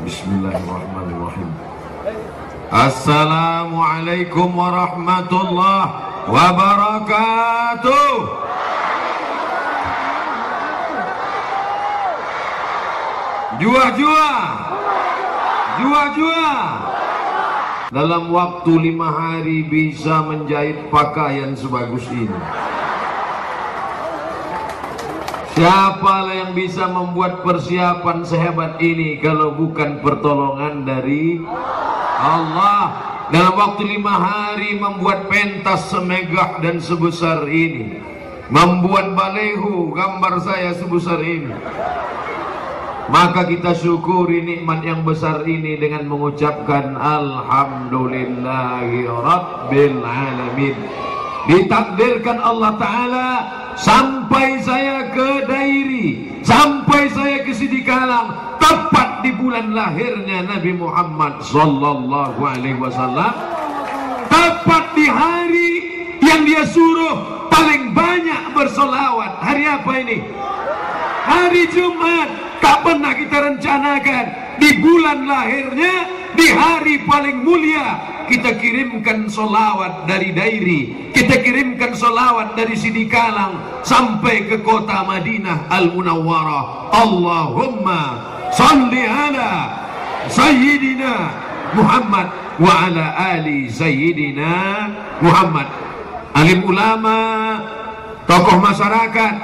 Bismillahirrahmanirrahim. Assalamualaikum warahmatullahi wabarakatuh. Jua-jua, jua-jua. Dalam waktu 5 hari bisa menjahit pakaian sebagus ini. Siapalah yang bisa membuat persiapan sehebat ini kalau bukan pertolongan dari Allah. Dalam waktu 5 hari membuat pentas semegah dan sebesar ini, membuat balehu gambar saya sebesar ini. Maka kita syukuri nikmat yang besar ini dengan mengucapkan Alhamdulillahi Rabbil Alamin. Ditakdirkan Allah Ta'ala sampai saya ke Dairi, sampai saya ke Sidikalang, tepat di bulan lahirnya Nabi Muhammad Sallallahu Alaihi Wasallam, tepat di hari yang dia suruh paling banyak bersolawat. Hari apa ini? Hari Jumat. Tak pernah kita rencanakan di bulan lahirnya, di hari paling mulia, kita kirimkan solawat dari Dairi, kita kirimkan solawat dari Sidikalang sampai ke kota Madinah Al-Munawwarah. Allahumma salli ala Sayyidina Muhammad wa ala ali Sayyidina Muhammad. Alim ulama, tokoh masyarakat,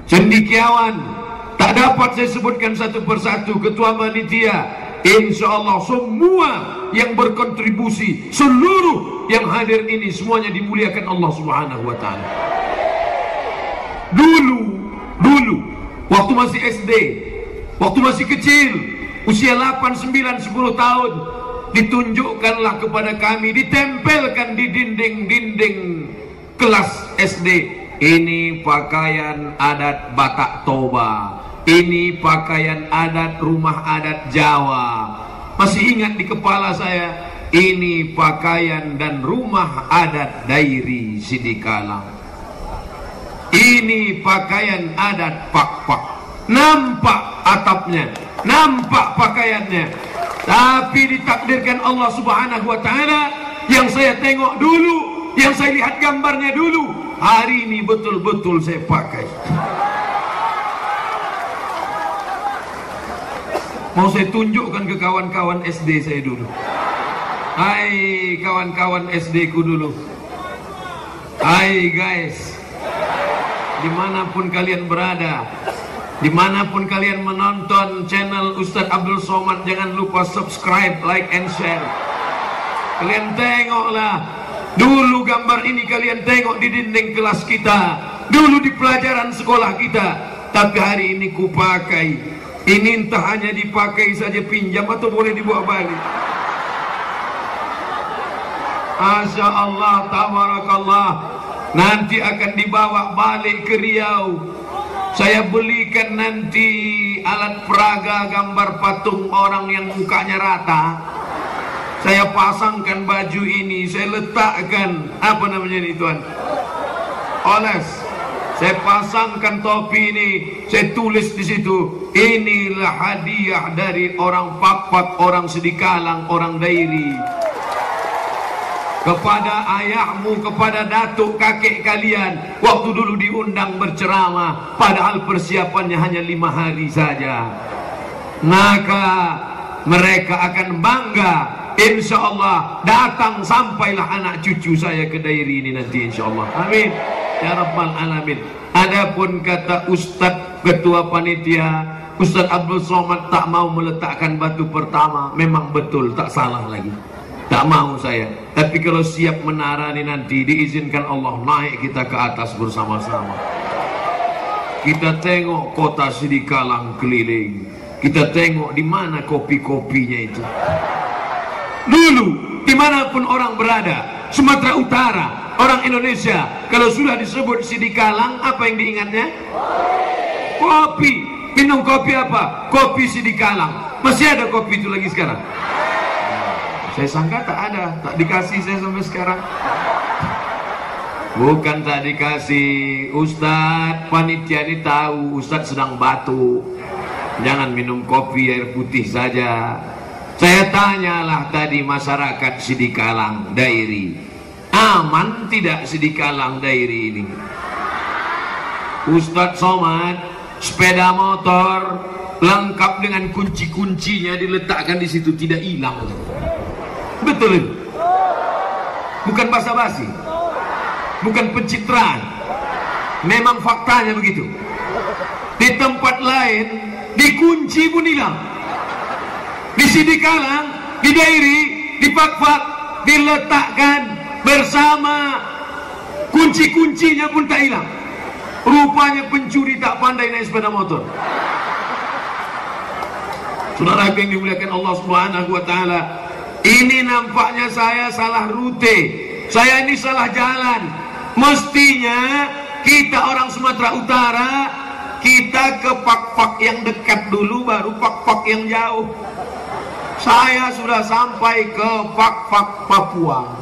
cendekiawan, tak dapat saya sebutkan satu persatu, ketua panitia, insya Allah semua yang berkontribusi, seluruh yang hadir ini semuanya dimuliakan Allah Subhanahu wa Ta'ala. Dulu waktu masih SD, waktu masih kecil, usia 8, 9, 10 tahun, ditunjukkanlah kepada kami, ditempelkan di dinding-dinding kelas SD, ini pakaian adat Batak Toba, ini pakaian adat rumah adat Jawa. Masih ingat di kepala saya, ini pakaian dan rumah adat Dairi Sidikalang, ini pakaian adat Pak-Pak. Nampak atapnya, nampak pakaiannya, tapi ditakdirkan Allah Subhanahu wa Ta'ala, yang saya tengok dulu, yang saya lihat gambarnya dulu, hari ini betul-betul saya pakai. Mau saya tunjukkan ke kawan-kawan SD saya dulu. Hai kawan-kawan SD ku dulu. Hai guys, dimanapun kalian berada, dimanapun kalian menonton channel Ustadz Abdul Somad, jangan lupa subscribe, like and share. Kalian tengoklah dulu gambar ini, kalian tengok di dinding kelas kita, dulu di pelajaran sekolah kita, tapi hari ini ku pakai. Ini entah hanya dipakai saja, pinjam atau boleh dibawa balik. Masya Allah, tabarakallah. Nanti akan dibawa balik ke Riau. Saya belikan nanti alat peraga gambar patung orang yang mukanya rata. Saya pasangkan baju ini, saya letakkan apa namanya ini tuan, oles. Saya pasangkan topi ini, saya tulis di situ, inilah hadiah dari orang Pak-Pak, orang Sidikalang, orang Dairi, kepada ayahmu, kepada datuk kakek kalian, waktu dulu diundang berceramah, padahal persiapannya hanya 5 hari saja. Maka mereka akan bangga, insya Allah datang sampailah anak cucu saya ke Dairi ini nanti, insya Allah. Amin ya Rabbal Alamin. Adapun kata Ustadz ketua panitia, Ustadz Abdul Somad tak mau meletakkan batu pertama, memang betul, tak salah lagi, tak mau saya. Tapi kalau siap menara ini nanti, diizinkan Allah naik kita ke atas bersama-sama. Kita tengok kota Sidikalang keliling, kita tengok di mana kopi-kopinya itu. Dulu dimanapun orang berada, Sumatera Utara, orang Indonesia, kalau sudah disebut Sidikalang, apa yang diingatnya? Kopi. Minum kopi apa? Kopi Sidikalang. Masih ada kopi itu lagi sekarang? Saya sangka tak ada, tak dikasih saya sampai sekarang. Bukan tak dikasih, Ustadz panitia ini tahu Ustadz sedang batuk. Jangan minum kopi air putih saja. Saya tanyalah tadi masyarakat Sidikalang Dairi, aman tidak Sidikalang Dairi ini? Ustadz Somad sepeda motor lengkap dengan kunci-kuncinya diletakkan di situ, tidak hilang. Betul itu? Bukan basa-basi, bukan pencitraan, memang faktanya begitu. Di tempat lain dikunci pun hilang. Di Sidikalang, di Dairi, di Fakfak diletakkan bersama kunci-kuncinya pun tak hilang. Rupanya pencuri tak pandai naik sepeda motor. Saudara yang dimuliakan Allah Subhanahu wa taala, ini nampaknya saya salah rute. Saya ini salah jalan. Mestinya kita orang Sumatera Utara, kita ke Fakfak yang dekat dulu baru Fakfak yang jauh. Saya sudah sampai ke Fakfak Papua.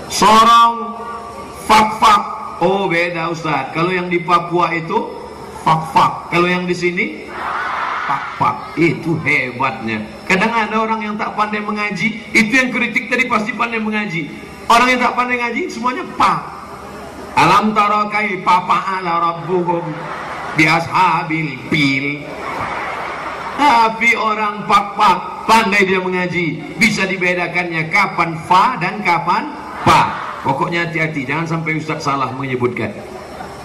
Sorong, Fakfak. Oh beda Ustaz. Kalau yang di Papua itu Fakfak. Kalau yang di sini Fakfak. Itu hebatnya. Kadang ada orang yang tak pandai mengaji, itu yang kritik tadi pasti pandai mengaji. Orang yang tak pandai ngaji semuanya pak. Alam tara kaifa fa'ala rabbukum bi ashabil fil. Tapi orang pak pandai dia mengaji, bisa dibedakannya kapan fa dan kapan pa. Pokoknya hati-hati, jangan sampai Ustaz salah menyebutkan.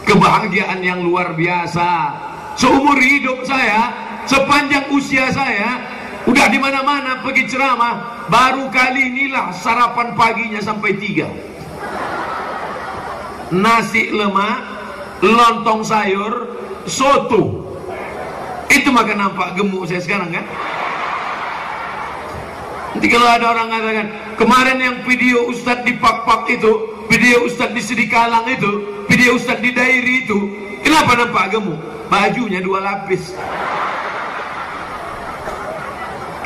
Kebahagiaan yang luar biasa. Seumur hidup saya, sepanjang usia saya, udah di mana-mana pergi ceramah, baru kali inilah sarapan paginya sampai 3. Nasi lemak, lontong sayur, soto. Itu maka nampak gemuk saya sekarang kan. Nanti kalau ada orang mengatakan, kemarin yang video Ustadz di Pak-Pak itu, video Ustadz di Sidikalang itu, video Ustadz di Dairi itu, kenapa nampak gemuk? Bajunya 2 lapis.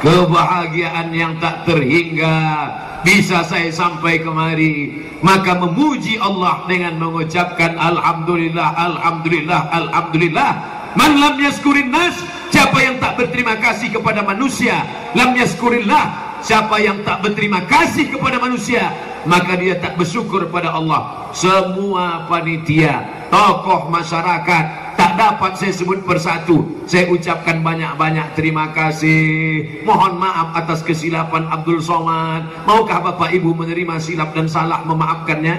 Kebahagiaan yang tak terhingga bisa saya sampai kemari, maka memuji Allah dengan mengucapkan alhamdulillah, alhamdulillah, alhamdulillah. Man lam yaskurin nas, siapa yang tak berterima kasih kepada manusia, lam yaskurillah, siapa yang tak berterima kasih kepada manusia, maka dia tak bersyukur pada Allah. Semua panitia, tokoh masyarakat, tak dapat saya sebut persatu. Saya ucapkan banyak-banyak terima kasih. Mohon maaf atas kesilapan Abdul Somad. Maukah Bapak Ibu menerima silap dan salah memaafkannya?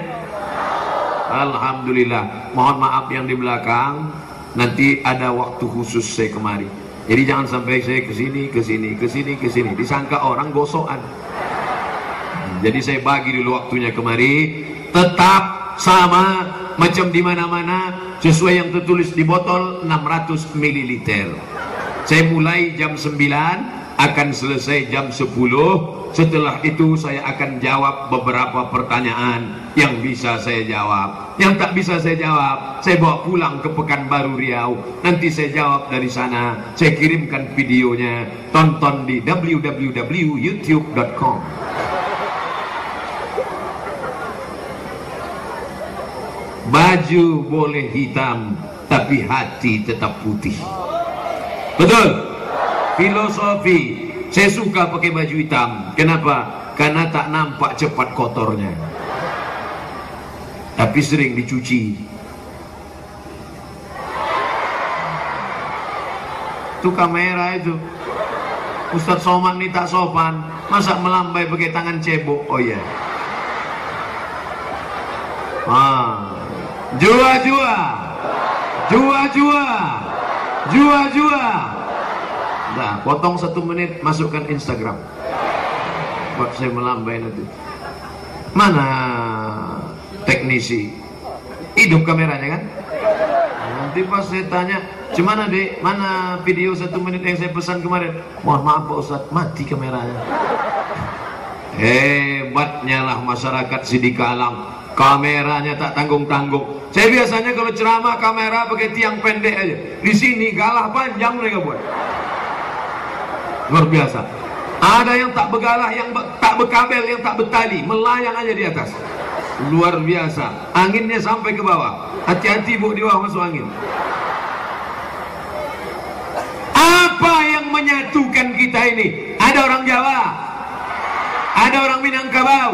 Alhamdulillah. Mohon maaf yang di belakang. Nanti ada waktu khusus saya kemari. Jadi jangan sampai saya kesini. Disangka orang gosokan. Jadi saya bagi dulu waktunya kemari. Tetap sama macam di mana-mana, sesuai yang tertulis di botol 600 ml. Saya mulai jam 9, akan selesai jam 10. Setelah itu saya akan jawab beberapa pertanyaan yang bisa saya jawab. Yang tak bisa saya jawab, saya bawa pulang ke Pekanbaru Riau. Nanti saya jawab dari sana. Saya kirimkan videonya. Tonton di www.youtube.com. Baju boleh hitam, tapi hati tetap putih. Betul? Filosofi. Saya suka pakai baju hitam. Kenapa? Karena tak nampak cepat kotornya. Tapi sering dicuci. Itu kamera itu. Ustadz Somad ini tak sopan. Masa melambai pakai tangan cebok? Oh iya. Jua-jua. Nah, potong 1 menit, masukkan Instagram. Buat saya melambai nanti. Mana teknisi? Hidup kameranya kan? Nanti pas saya tanya, "Gimana dek? Mana video 1 menit yang saya pesan kemarin?" "Mohon maaf Pak Ustadz, mati kameranya." Hebatnya lah masyarakat Sidikalang. Kameranya tak tanggung-tanggung. Saya biasanya kalau ceramah kamera pakai tiang pendek aja. Di sini galah panjang mereka buat. Luar biasa. Ada yang tak begalah, yang tak bekabel, yang tak betali, melayang aja di atas. Luar biasa. Anginnya sampai ke bawah. Hati-hati Bu, di bawah masuk angin. menyatukan kita ini? Ada orang Jawa, ada orang Minangkabau,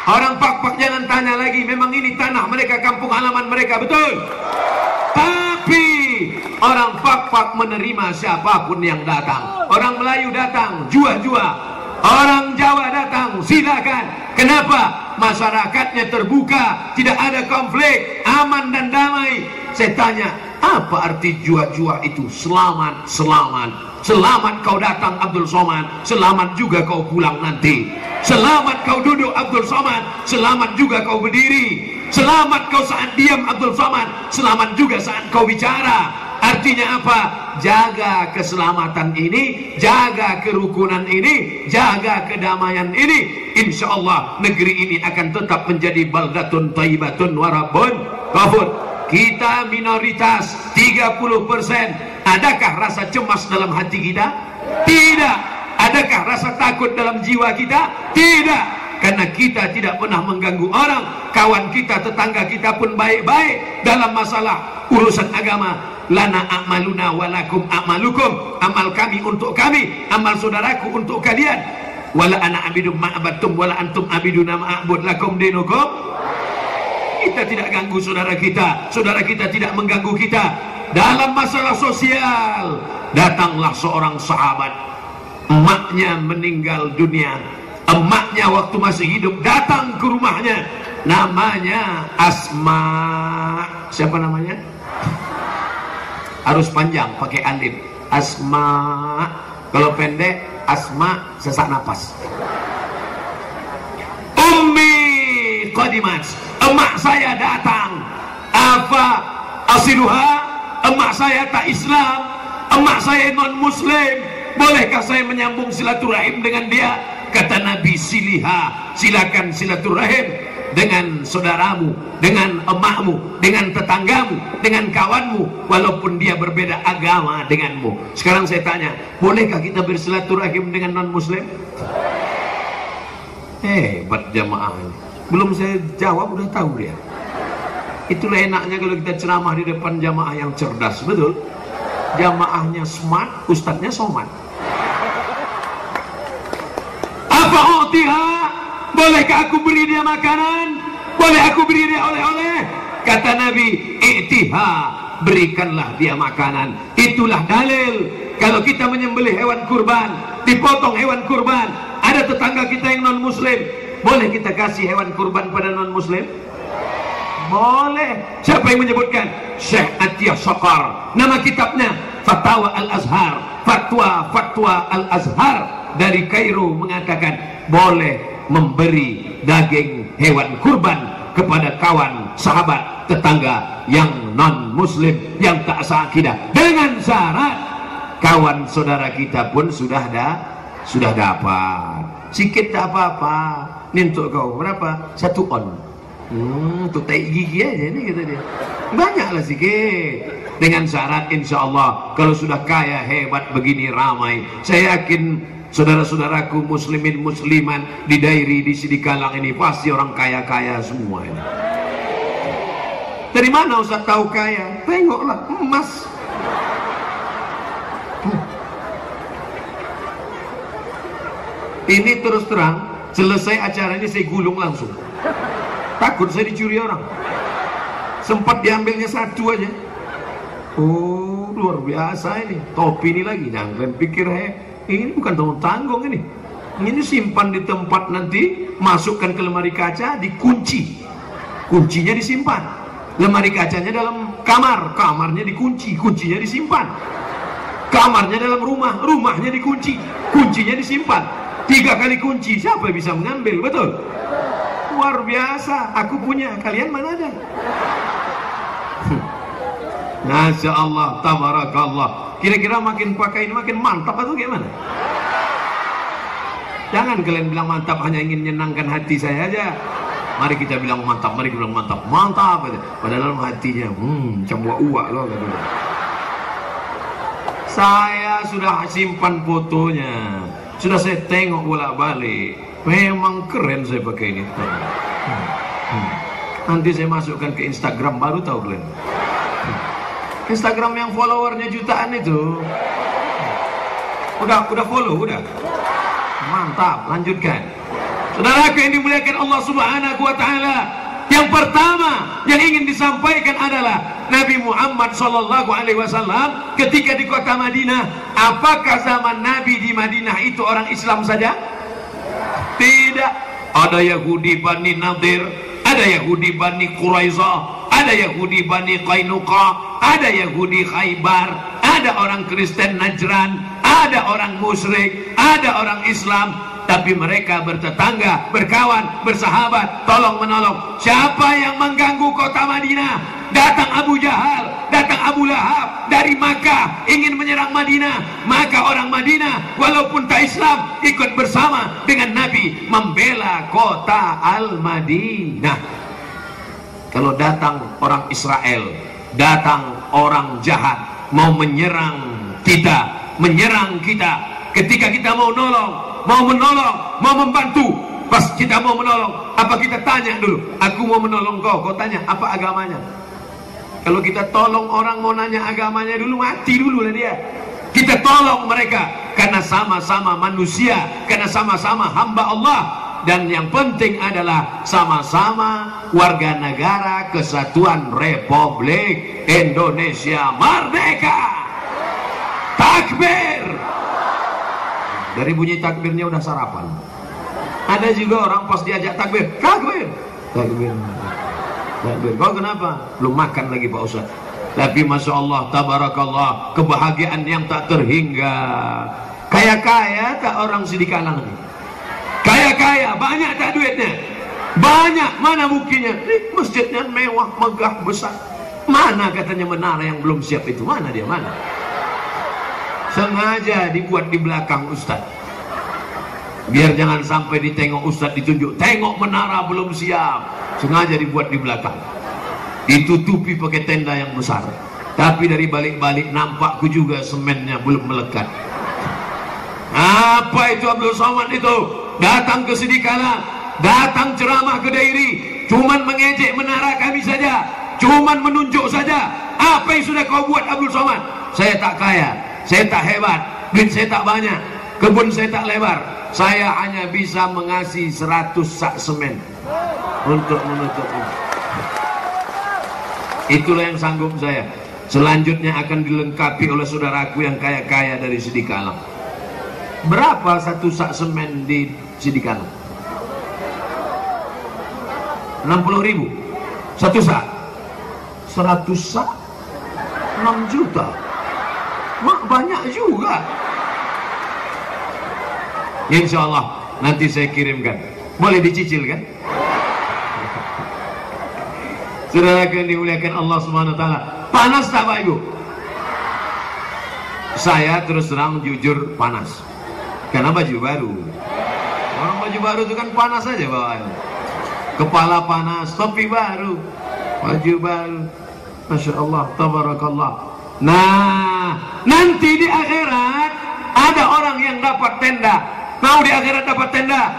orang Pak-Pak jangan tanya lagi. Memang ini tanah mereka, kampung halaman mereka, betul. Tapi orang Pak-Pak menerima siapapun yang datang. Orang Melayu datang, jua-jua. Orang Jawa datang, silakan. Kenapa? Masyarakatnya terbuka, tidak ada konflik, aman dan damai. Saya tanya, apa arti jua-jua itu? Selamat, selamat. Selamat kau datang Abdul Somad, selamat juga kau pulang nanti. Selamat kau duduk Abdul Somad, selamat juga kau berdiri. Selamat kau saat diam Abdul Somad, selamat juga saat kau bicara. Artinya apa? Jaga keselamatan ini, jaga kerukunan ini, jaga kedamaian ini. Insya Allah negeri ini akan tetap menjadi baldatun thayyibatun warabun ghafur. Kita minoritas 30%. Adakah rasa cemas dalam hati kita? Tidak. Adakah rasa takut dalam jiwa kita? Tidak. Karena kita tidak pernah mengganggu orang. Kawan kita, tetangga kita pun baik-baik dalam masalah urusan agama. Lana a'maluna walakum a'malukum. Amal kami untuk kami, amal saudaraku untuk kalian. Wala ana abidum ma'abattum wala antum abiduna ma'abud lakum dinukum. Kita tidak ganggu saudara kita tidak mengganggu kita. Dalam masalah sosial, datanglah seorang sahabat, emaknya meninggal dunia. Emaknya waktu masih hidup datang ke rumahnya, namanya Asma. Siapa namanya? Harus panjang, pakai alif. Asma. Kalau pendek, Asma sesak napas. Ummi qadimat. Emak saya datang. Apa asiluha? Emak saya tak Islam, emak saya non Muslim. Bolehkah saya menyambung silaturahim dengan dia? Kata Nabi, siliha, silakan silaturahim dengan saudaramu, dengan emakmu, dengan tetanggamu, dengan kawanmu, walaupun dia berbeda agama denganmu. Sekarang saya tanya, bolehkah kita bersilaturahim dengan non Muslim? Hebat jamaah. Belum saya jawab udah tahu dia. Itulah enaknya kalau kita ceramah di depan jamaah yang cerdas, betul? Jamaahnya smart, ustadznya somat. Apa utiha? Bolehkah aku beri dia makanan? Boleh aku beri dia oleh-oleh? Kata Nabi, i'tiha, berikanlah dia makanan. Itulah dalil. Kalau kita menyembelih hewan kurban, dipotong hewan kurban, ada tetangga kita yang non muslim, boleh kita kasih hewan kurban pada non muslim? Boleh. Siapa yang menyebutkan? Syekh Atiyah Shaqar. Nama kitabnya Fatwa Al-Azhar. Fatwa Al-Azhar dari Kairo mengatakan boleh memberi daging hewan kurban kepada kawan, sahabat, tetangga yang non muslim, yang tak seakidah, dengan syarat kawan saudara kita pun sudah dapat. Sikit tak apa-apa. Ini untuk kau berapa? 1 on. Untuk tai gigi aja ini, kata dia. Banyaklah sikit. Dengan syarat insya Allah kalau sudah kaya hebat begini ramai, saya yakin saudara-saudaraku muslimin musliman di Dairi, di Sidikalang ini pasti orang kaya-kaya semua ini. Dari mana Ustaz tahu kaya? Tengoklah emas. Ini terus terang, selesai acara ini saya gulung langsung. Takut saya dicuri orang. Sempat diambilnya 1 aja. Oh, luar biasa ini. Topi ini lagi. Jangan kalian pikir ini bukan tanggung ini. Ini simpan di tempat nanti, masukkan ke lemari kaca, dikunci. Kuncinya disimpan. Lemari kacanya dalam kamar, kamarnya dikunci, kuncinya disimpan. Kamarnya dalam rumah, rumahnya dikunci, kuncinya disimpan. 3 kali kunci, siapa yang bisa mengambil? Betul? Luar biasa. Aku punya, kalian mana ada? Masya Allah, tabarakallah. Kira-kira makin pakai ini makin mantap atau gimana? Jangan kalian bilang mantap hanya ingin menyenangkan hati saya aja. Mari kita bilang mantap, mari kita bilang mantap, mantap. Padahal dalam hatinya, cambua uak loh. Saya sudah simpan fotonya, sudah saya tengok bolak-balik. Memang keren saya pakai ini. Nanti saya masukkan ke Instagram, baru tahu kalian. Instagram yang followernya jutaan itu. Udah follow, udah. Mantap, lanjutkan. Saudaraku yang dimuliakan Allah Subhanahu wa taala, yang pertama yang ingin disampaikan adalah Nabi Muhammad sallallahu alaihi wasallam ketika di kota Madinah, apakah zaman Nabi di Madinah itu orang Islam saja? Tidak. Ada Yahudi Bani Nadir, ada Yahudi Bani Quraizah, ada Yahudi Bani Qainuqa, ada Yahudi Khaybar, ada orang Kristen Najran, ada orang musyrik, ada orang Islam, tapi mereka bertetangga, berkawan, bersahabat, tolong menolong. Siapa yang mengganggu kota Madinah? Datang Abu Jahal, datang Abu Lahab dari Makkah ingin menyerang Madinah, maka orang Madinah walaupun tak Islam ikut bersama dengan Nabi membela kota Al-Madinah. Kalau datang orang Israel, datang orang jahat mau menyerang kita, ketika kita mau menolong, mau membantu, pas kita mau menolong, apa kita tanya dulu, aku mau menolong kau tanya apa agamanya? Kalau kita tolong orang mau nanya agamanya dulu, mati dulu lah dia. Kita tolong mereka karena sama-sama manusia, karena sama-sama hamba Allah, dan yang penting adalah sama-sama warga negara Kesatuan Republik Indonesia Merdeka. Takbir. Dari bunyi takbirnya udah sarapan. Ada juga orang pas diajak takbir, takbir. Kau kenapa? Belum makan lagi Pak Ustaz. Tapi Masya Allah, tabarakallah, kebahagiaan yang tak terhingga. Kaya-kaya tak orang Sidikalang ini? Kaya-kaya, banyak tak duitnya? Banyak, mana buktinya? Masjidnya mewah, megah, besar. Mana katanya menara yang belum siap itu? Mana dia, mana? Sengaja dibuat di belakang Ustaz, biar jangan sampai ditengok Ustaz ditunjuk, tengok menara belum siap. Sengaja dibuat di belakang, ditutupi pakai tenda yang besar, tapi dari balik-balik nampakku juga semennya belum melekat. Apa itu Abdul Somad itu? Datang ke Sidikalang, datang ceramah ke Dairi, cuman mengejek menara kami saja, cuman menunjuk saja. Apa yang sudah kau buat Abdul Somad? Saya tak kaya, saya tak hebat, duit saya tak banyak, kebun saya tak lebar, saya hanya bisa mengasih 100 sak semen untuk menutup ini. Itulah yang sanggup saya. Selanjutnya akan dilengkapi oleh saudaraku yang kaya-kaya dari Sidikalang. Berapa 1 sak semen di Sidikalang? 60.000 1 sak. 100 sak 6 juta. Mak banyak juga. Insya Allah nanti saya kirimkan. Boleh dicicil kan? Saudara yang dimuliakan Allah Subhanahu wa taala, panas tak Pak Ibu? Saya terus terang jujur panas. Karena baju baru. Orang baju baru itu kan panas saja bawaannya. Kepala panas, topi baru, baju baru. Masya Allah, tabarakallah. Nah, nanti di akhirat ada orang yang dapat tenda. Mau di akhirat dapat tenda?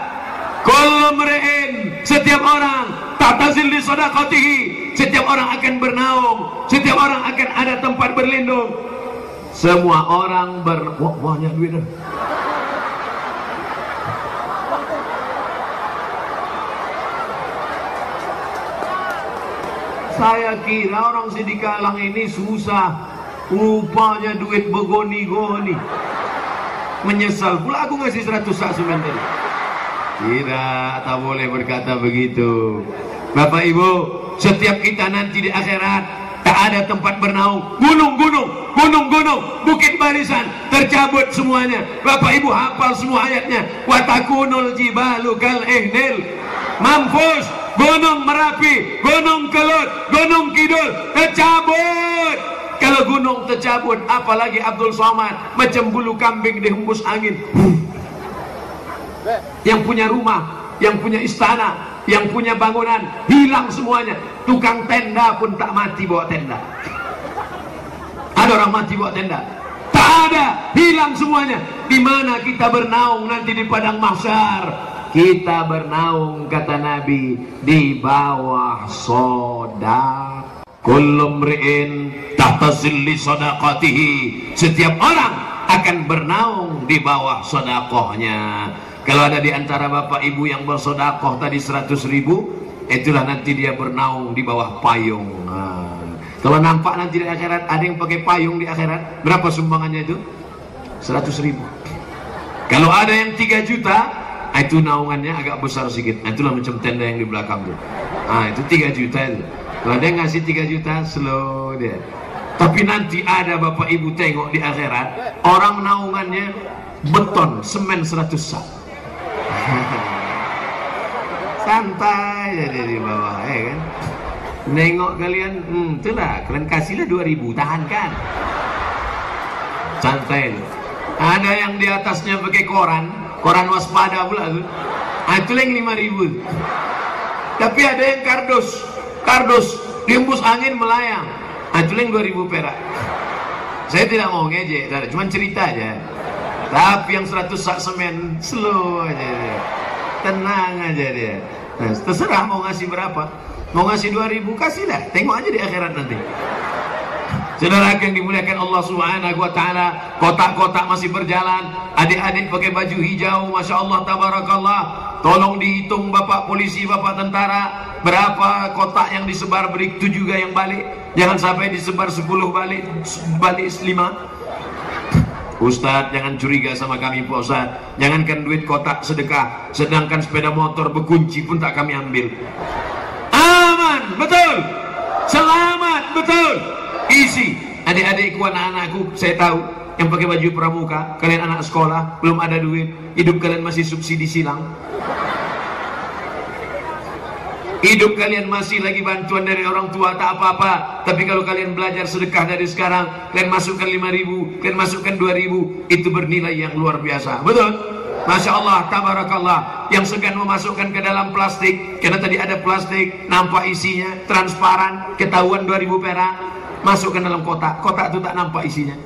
Kullu mri'in, setiap orang ta'tazil li sadaqatihi, setiap orang akan bernaung, setiap orang akan ada tempat berlindung. Semua orang banyak duit dah. Saya kira orang Sidikalang ini susah, rupanya duit begoni-goni. Menyesal pula aku ngasih 100 sak semen tadi. Tidak, tak boleh berkata begitu. Bapak Ibu, setiap kita nanti di akhirat tak ada tempat bernaung. Gunung, bukit barisan tercabut semuanya. Bapak Ibu hafal semua ayatnya. Wa takunul jibalu kal ihnil Mampus, Gunung Merapi, Gunung Kelut, Gunung Kidul tercabut. Kalau gunung tercabut, apalagi Abdul Somad, macam bulu kambing dihembus angin. Yang punya rumah, yang punya istana, yang punya bangunan, hilang semuanya. Tukang tenda pun tak mati bawa tenda. Ada orang mati bawa tenda? Tak ada, hilang semuanya. Di mana kita bernaung nanti di padang mahsyar? Kita bernaung, kata Nabi, di bawah sodak. Kullu mri'in tahta zilli sadaqatihi. Setiap orang akan bernaung di bawah sodakohnya. Kalau ada di antara bapak ibu yang bersodakoh tadi 100.000, itulah nanti dia bernaung di bawah payung. Kalau nampak nanti di akhirat ada yang pakai payung di akhirat, berapa sumbangannya itu? 100.000. Kalau ada yang 3 juta, itu naungannya agak besar sedikit. Itulah macam tenda yang di belakang tuh. Itu 3 juta itu. Kalau ada yang ngasih 3 juta, slow dia. Tapi nanti ada bapak ibu tengok di akhirat, orang naungannya beton, semen 100 sak. Santai aja di bawah, kan? Nengok kalian, itulah, kalian kasihlah 2.000, tahan kan? Santai. Ada yang di atasnya pakai koran waspada pula tuh. Itu yang 5.000. Tapi ada yang kardus, diembus angin melayang. Itu yang 2.000 perak. Saya tidak mau ngejek, cuma cerita aja. Tapi yang 100 sak semen, slow aja dia. Tenang aja dia. Nah, terserah mau ngasih berapa. Mau ngasih 2.000, kasihlah. Tengok aja di akhirat nanti. Saudara yang dimuliakan Allah Subhanahu wa Ta'ala, kotak-kotak masih berjalan. Adik-adik pakai baju hijau, Masya Allah, tabarakallah. Tolong dihitung bapak polisi, bapak tentara, berapa kotak yang disebar, begitu juga yang balik. Jangan sampai disebar 10 balik 5. Ustadz, jangan curiga sama kami Pak Ustadz. Jangankan duit kotak sedekah, sedangkan sepeda motor berkunci pun tak kami ambil. Aman, betul. Selamat, betul. Isi. Adik-adikku, anak-anakku, saya tahu yang pakai baju pramuka, kalian anak sekolah, belum ada duit, hidup kalian masih subsidi silang. Hidup kalian masih lagi bantuan dari orang tua, tak apa-apa. Tapi kalau kalian belajar sedekah dari sekarang, kalian masukkan 5.000, kalian masukkan 2.000, itu bernilai yang luar biasa. Betul? Masya Allah, tabarakallah. Yang segan memasukkan ke dalam plastik, karena tadi ada plastik, nampak isinya, transparan, ketahuan 2.000 perak, masukkan dalam kotak. Kotak itu tak nampak isinya.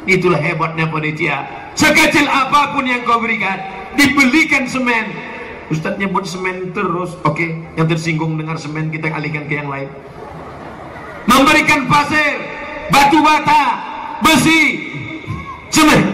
Itulah hebatnya panitia. Sekecil apapun yang kau berikan, dibelikan semen. Ustadz nyebut semen terus, oke, yang tersinggung dengar semen kita alihkan ke yang lain. Memberikan pasir, batu bata, besi, semen.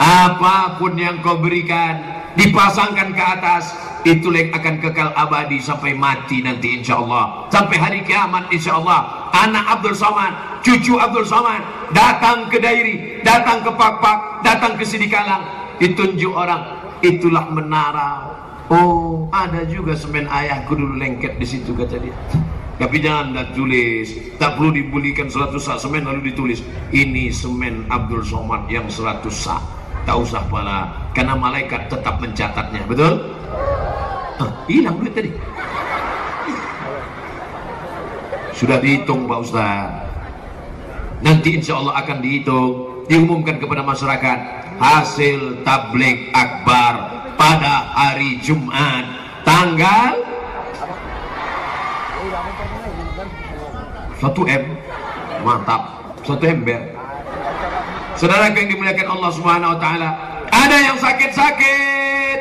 Apapun yang kau berikan, dipasangkan ke atas, itu yang akan kekal abadi sampai mati nanti insya Allah, sampai hari kiamat insya Allah. Anak Abdul Somad, cucu Abdul Somad datang ke Dairi, datang ke Pak-Pak, datang ke Sidikalang, ditunjuk orang, itulah menara. Oh, ada juga semen ayahku dulu lengket di situ kata dia. Tapi jangan dah tulis, tak perlu dibelikan 100 sak semen lalu ditulis ini semen Abdul Somad yang 100 sak. Tak usah pala, karena malaikat tetap mencatatnya, betul? Hilang duit tadi. Sudah dihitung Pak Ustaz. Nanti insya Allah akan dihitung, diumumkan kepada masyarakat hasil tabligh akbar pada hari Jumat tanggal 1 M. Mantap, 1 ember. Saudara yang dimuliakan Allah Subhanahu wa Ta'ala, ada yang sakit-sakit,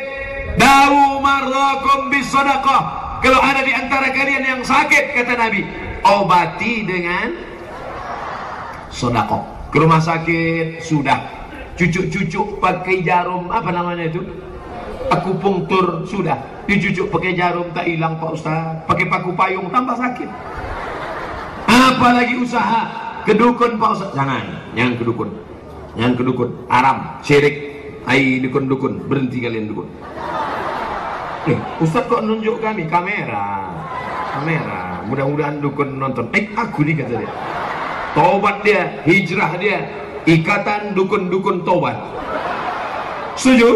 dawu marrakum bis sadaqah. Kalau ada di antara kalian yang sakit, kata Nabi, obati dengan sedekah. Ke rumah sakit sudah, cucuk-cucuk pakai jarum, apa namanya itu, akupunktur, sudah dicucuk pakai jarum tak hilang Pak Ustaz, pakai paku payung tambah sakit. Apalagi usaha kedukun Pak Ustaz, jangan kedukun, jangan kedukun, haram, syirik. Hai dukun-dukun, berhenti kalian dukun. Ustaz kok nunjuk kami? Kamera. Mudah-mudahan dukun nonton. Aku nih kata dia. Tobat dia, hijrah dia. Ikatan dukun-dukun tobat. Setuju?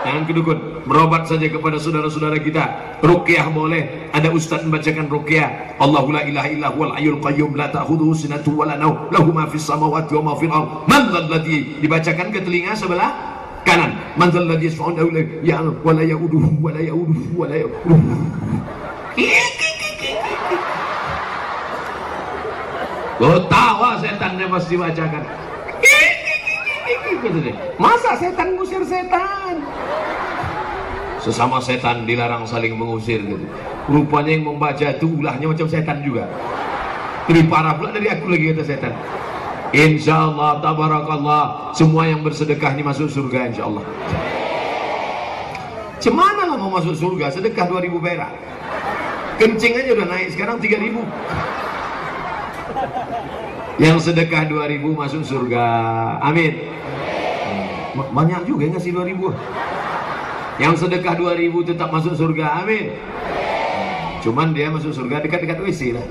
Jangan kedukun. Berobat saja kepada saudara-saudara kita. Ruqyah boleh. Ada ustaz membacakan ruqyah. Allahu la ilaha illa huwal hayyul qayyum la ta'khudhuhu sinatun wa la nawm. Lahu ma fis samawati wa ma fil ardh. Man dzal ladzi, dibacakan ke telinga sebelah kanan. Man dzal ladzi yasfa'u ya Allah wa la yauduhu wa la yauduhu wa la yauduhu. Tawa setannya pasti bacakan. Masa setan ngusir setan? Sesama setan dilarang saling mengusir gitu. Rupanya yang membaca itu ulahnya macam setan juga. Lebih parah pula dari aku lagi, kata setan. Insyaallah, tabarakallah, semua yang bersedekah ini masuk surga insyaallah. Cemana lah mau masuk surga, sedekah 2000 perak. Kencing aja udah naik, sekarang 3000. Yang sedekah 2000 masuk surga, amin. Banyak juga yang ngasih 2000. Yang sedekah 2000 tetap masuk surga, amin. Cuman dia masuk surga dekat-dekat WC lah.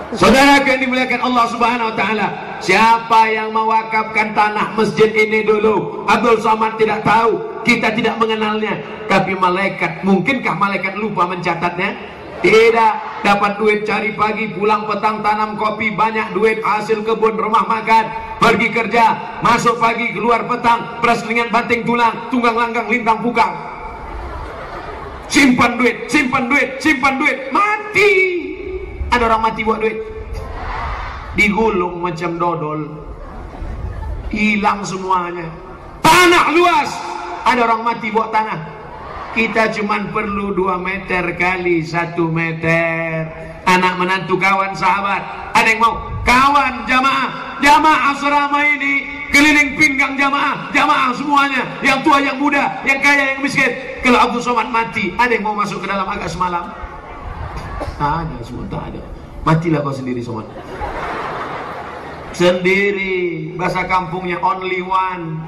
Saudara yang dimuliakan Allah Subhanahu wa taala, siapa yang mewakafkan tanah masjid ini dulu? Abdul Somad tidak tahu, kita tidak mengenalnya, tapi malaikat, mungkinkah malaikat lupa mencatatnya? Tidak. Dapat duit cari pagi, pulang petang tanam kopi, banyak duit hasil kebun, rumah makan, pergi kerja, masuk pagi, keluar petang, peras keringat banting tulang, tunggang langgang lintang pukang. Simpan duit, simpan duit, simpan duit, mati. Ada orang mati buat duit, digulung macam dodol, hilang semuanya. Tanah luas, ada orang mati buat tanah. Kita cuman perlu 2 meter kali 1 meter. Anak menantu, kawan, sahabat, ada yang mau? Kawan, jamaah, jamaah asrama ini keliling pinggang jamaah, jamaah semuanya, yang tua, yang muda, yang kaya, yang miskin. Kalau Abdul Somad mati, ada yang mau masuk ke dalam agak semalam? Tak ada, semua tak ada. Matilah kau sendiri, Somad. Sendiri, bahasa kampungnya only one.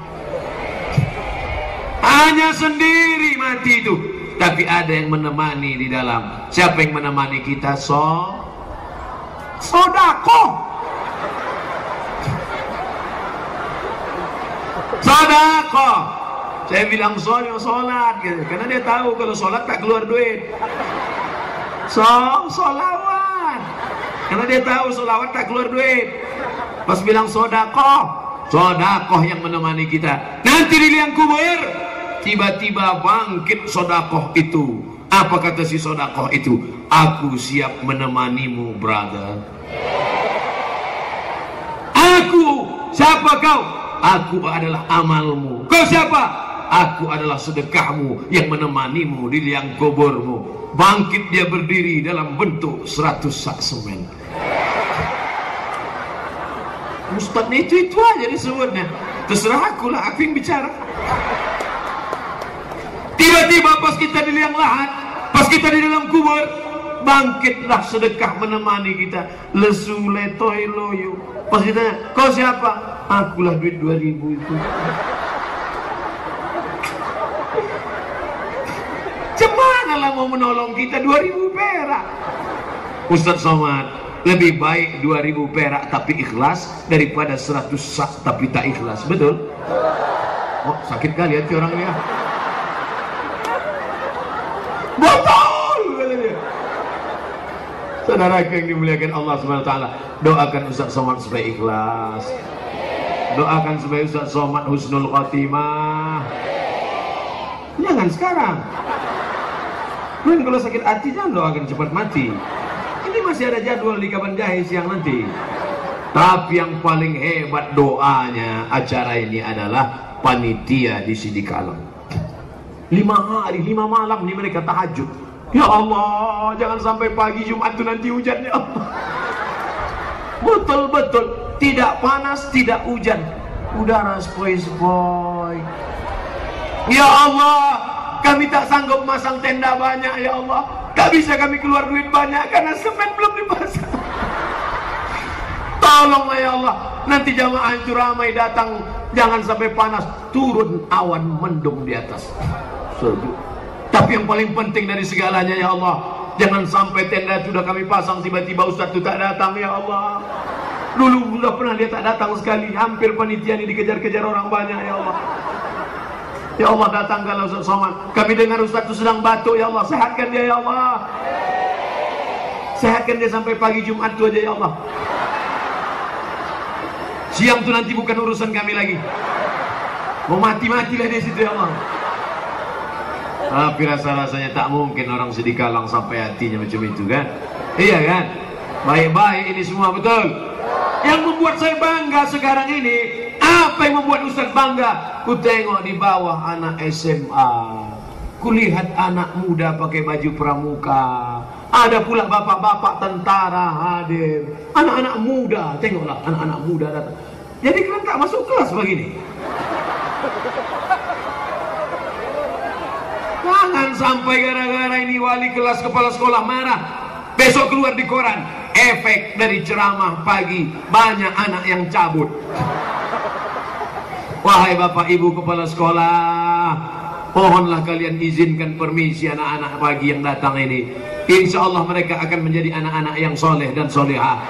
Hanya sendiri mati itu. Tapi ada yang menemani di dalam. Siapa yang menemani kita? Sodako. Sodako. Saya bilang sholat gitu. Karena dia tahu kalau sholat tak keluar duit. Solawat. Karena dia tahu solawat tak keluar duit. Pas bilang sodakoh, sodakoh yang menemani kita. Nanti di liang kubur, tiba-tiba bangkit sodakoh itu. Apa kata si sodakoh itu? Aku siap menemanimu, brother. Aku, siapa kau? Aku adalah amalmu. Kau siapa? Aku adalah sedekahmu yang menemanimu di liang kuburmu. Bangkit dia berdiri dalam bentuk 100 sak semen. Ustaz itu aja disebutnya. Terserah aku lah, aku yang bicara. Tiba-tiba pas kita di liang lahat, pas kita di dalam kubur, bangkitlah sedekah menemani kita. Lesu letoy loyo. Pas kita, kau siapa? Akulah duit 2000 itu. Cemana lah mau menolong kita 2000 perak. Ustaz Somad, lebih baik 2000 perak tapi ikhlas daripada 100 sak tapi tak ikhlas. Betul? Oh, sakit kali hati orang ini ya. Betul, kata dia. Saudara yang dimuliakan Allah Subhanahu wa taala, doakan Ustaz Somad supaya ikhlas. Doakan supaya Ustaz Somad husnul khatimah. Jangan sekarang. Mungkin kalau sakit hati jangan doakan cepat mati. Ini masih ada jadwal di Kaban Jahe siang nanti. Tapi yang paling hebat doanya acara ini adalah panitia di Sidikalang. 5 hari 5 malam nih mereka tahajud. Ya Allah, jangan sampai pagi Jumat itu nanti hujan, ya Allah. Betul-betul tidak panas, tidak hujan, udara sepoi-sepoi. Ya Allah, kami tak sanggup masang tenda banyak, ya Allah. Tak bisa kami keluar duit banyak karena semen belum dipasang. Tolonglah ya Allah, nanti jamaah itu ramai datang, jangan sampai panas, turun awan mendung di atas. Tapi yang paling penting dari segalanya ya Allah, jangan sampai tenda itu sudah kami pasang tiba-tiba Ustaz itu tak datang, ya Allah. Dulu sudah pernah dia tak datang sekali, hampir panitia ini dikejar-kejar orang banyak, ya Allah. Ya Allah, datangkanlah Ustaz Somad. Kami dengar Ustaz itu sedang batuk, ya Allah, sehatkan dia, ya Allah. Sehatkan dia sampai pagi Jumat itu aja, ya Allah. Siang itu nanti bukan urusan kami lagi. Mau mati-matilah di situ, ya Allah. Tapi rasa-rasanya tak mungkin orang Sidikalang sampai hatinya macam itu, kan? Iya kan? Baik-baik ini semua, betul. Yang membuat saya bangga sekarang ini, apa yang membuat Ustaz bangga? Ku tengok di bawah anak SMA, ku lihat anak muda pakai baju pramuka, Ada pula bapak-bapak tentara hadir, anak-anak muda, tengoklah anak-anak muda datang. Jadi kalian tak masuk kelas begini. Jangan sampai gara-gara ini wali kelas kepala sekolah marah, besok keluar di koran, efek dari ceramah pagi banyak anak yang cabut. Wahai bapak ibu kepala sekolah, mohonlah kalian izinkan permisi anak-anak pagi yang datang ini. Insya Allah mereka akan menjadi anak-anak yang soleh dan solehah.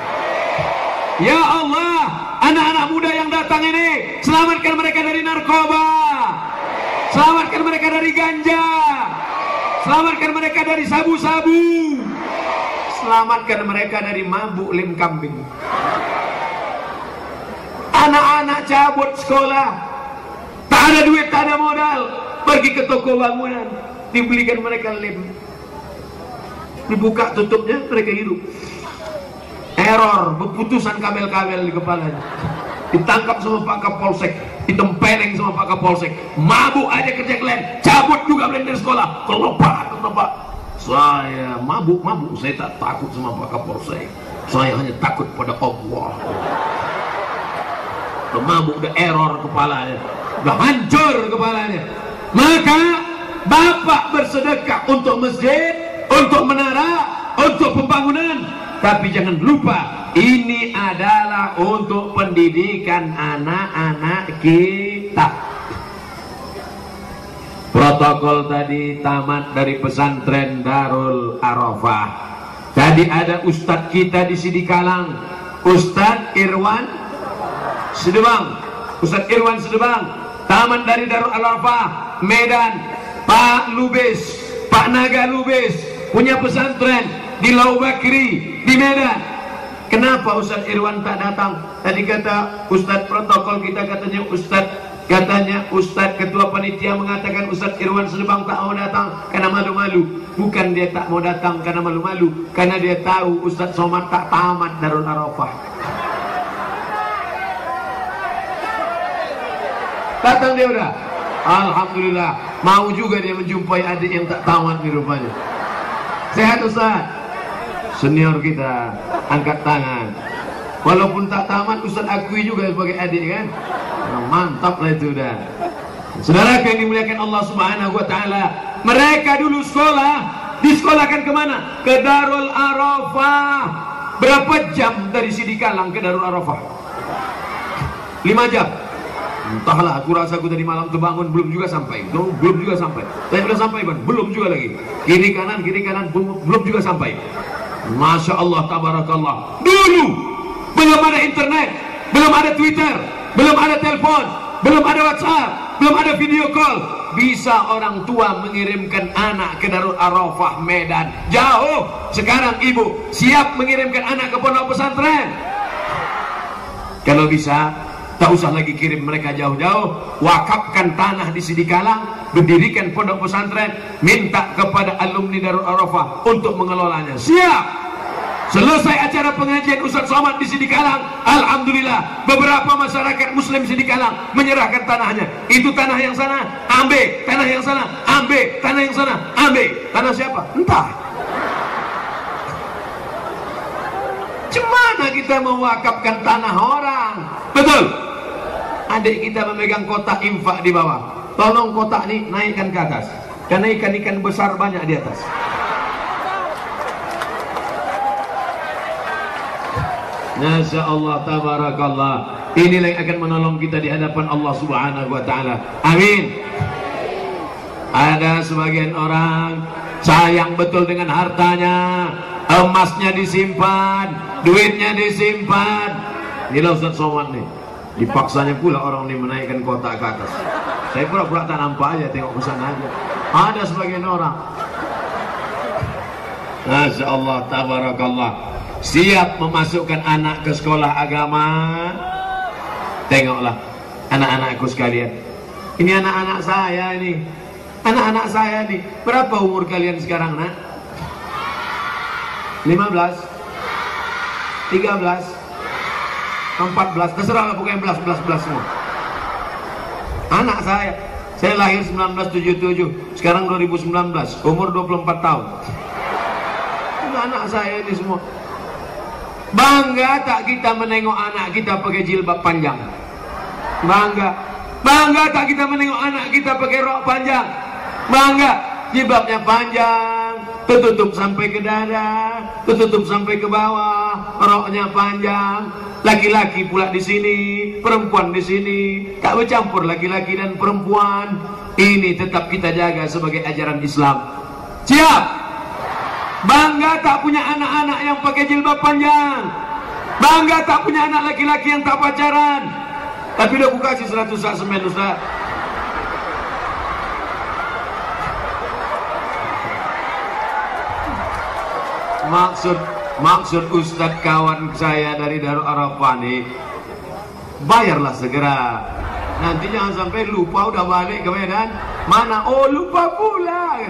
Ya Allah, anak-anak muda yang datang ini, selamatkan mereka dari narkoba, selamatkan mereka dari ganja, selamatkan mereka dari sabu-sabu, selamatkan mereka dari mabuk lem kambing. Anak-anak cabut sekolah, tak ada duit, tak ada modal, pergi ke toko bangunan, dibelikan mereka lem, dibuka tutupnya, mereka hidup. Error, berputusan kabel-kabel di kepalanya, ditangkap sama Pak Kapolsek, ditempeleng sama Pak Kapolsek, mabuk aja kerja kalian, cabut juga kalian dari sekolah. Kenapa? Saya mabuk, saya tak takut sama Pak Kapolsek, saya hanya takut pada Allah. Udah mabuk, udah error kepalanya, udah hancur kepalanya. Maka bapak bersedekah untuk masjid, untuk menara, untuk pembangunan, tapi jangan lupa ini adalah untuk pendidikan anak-anak kita. Protokol tadi tamat dari pesantren Darul Arafah. Tadi ada ustadz kita di Sidikalang, Ustadz Irwan Sedebang, Ustadz Irwan Sedebang, tamat dari Darul Arafah Medan. Pak Lubis, Pak Naga Lubis punya pesantren di Lau Bakri di Medan. Kenapa Ustadz Irwan tak datang? Tadi kata Ustadz protokol kita, katanya Ustadz ketua panitia mengatakan Ustadz Irwan Sedebang tak mau datang karena malu-malu. Bukan dia tak mau datang karena malu-malu, karena dia tahu Ustadz Somad tak tamat Darul Arafah. Datang dia udah, alhamdulillah, mau juga dia menjumpai adik yang tak tamat di rupanya. Sehat Ustaz? Senior kita angkat tangan. Walaupun tak tamat, Ustaz akui juga sebagai adik kan? Mantap lah itu udah. Saudara yang dimuliakan Allah Subhanahu wa Ta'ala, mereka dulu sekolah, disekolahkan kemana? Ke Darul Arafah. Berapa jam dari Sidikalang ke Darul Arafah? 5 jam. Entahlah, aku rasa aku tadi malam terbangun belum juga sampai. Belum juga sampai. Saya sudah sampai Bang, belum juga lagi. Kiri kanan belum juga sampai. Masya Allah, tabarakallah. Dulu belum ada internet, belum ada Twitter, belum ada telepon, belum ada WhatsApp, belum ada video call. Bisa orang tua mengirimkan anak ke Darul Arafah Medan, jauh. Sekarang ibu siap mengirimkan anak ke pondok pesantren. Kalau bisa, tak usah lagi kirim mereka jauh-jauh, wakafkan tanah di Sidikalang, berdirikan pondok pesantren, minta kepada alumni Darul Arafah untuk mengelolanya. Siap. Selesai acara pengajian Ustadz Somad di Sidikalang, alhamdulillah beberapa masyarakat muslim Sidikalang menyerahkan tanahnya. Itu tanah yang sana, ambil. Tanah yang sana, ambil. Tanah yang sana, ambil. Tanah siapa? Entah. Cemana kita mewakafkan tanah orang? Betul. Adik kita memegang kotak infak di bawah. Tolong kotak ini naikkan ke atas, karena ikan-ikan besar banyak di atas. Masya Allah, tabarakallah. Inilah yang akan menolong kita di hadapan Allah Subhanahu wa Ta'ala. Amin. Ada sebagian orang sayang betul dengan hartanya, emasnya disimpan, duitnya disimpan. Inilah Ustadz Somad nih, dipaksanya pula orang ini menaikkan kotak ke atas. Saya pura-pura tak nampak aja, tengok pesan aja. Ada sebagian orang, Masya Allah, tabarakallah, siap memasukkan anak ke sekolah agama. Tengoklah anak-anakku sekalian, ini anak-anak saya ini, anak-anak saya nih. Berapa umur kalian sekarang, nak? 15, 13, 14, terserah pokoknya belas semua. Anak saya lahir 1977, sekarang 2019, umur 24 tahun. anak-anak saya ini semua. Bangga tak kita menengok anak kita pakai jilbab panjang? Bangga. Bangga tak kita menengok anak kita pakai rok panjang? Bangga. Jilbabnya panjang, tertutup sampai ke dada, tertutup sampai ke bawah, roknya panjang. Laki-laki pula di sini, perempuan di sini, tak bercampur laki-laki dan perempuan. Ini tetap kita jaga sebagai ajaran Islam. Siap? Bangga tak punya anak-anak yang pakai jilbab panjang? Bangga tak punya anak laki-laki yang tak pacaran? Tapi udah aku kasih 100 sak semen, Ustaz. Maksud Ustadz kawan saya dari Darul Arafah nih, bayarlah segera. Nanti jangan sampai lupa udah balik ke Medan. Mana? Oh lupa pula.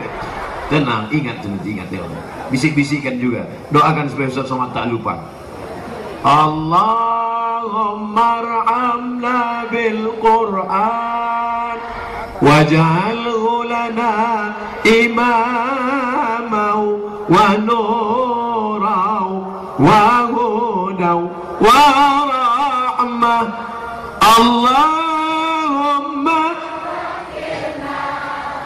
Tenang, ingat ya. Bisik-bisikkan juga. Doakan supaya Ustadz Somad tak lupa. Allahumma arhamna bil Qur'an waj'alhu lana imamau wa nurau wa hudau wa rahmah. Allahumma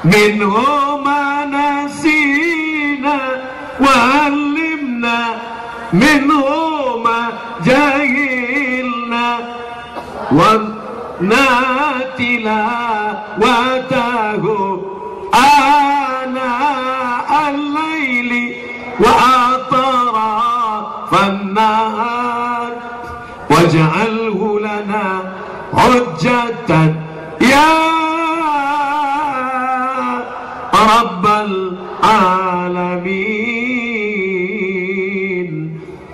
minhu ma nasina wa alimna minhu ma jahilna wa natila wa tahu ana al-laili wa atrafan nahar waj'alhu lana hujjatan ya rabbal alamin.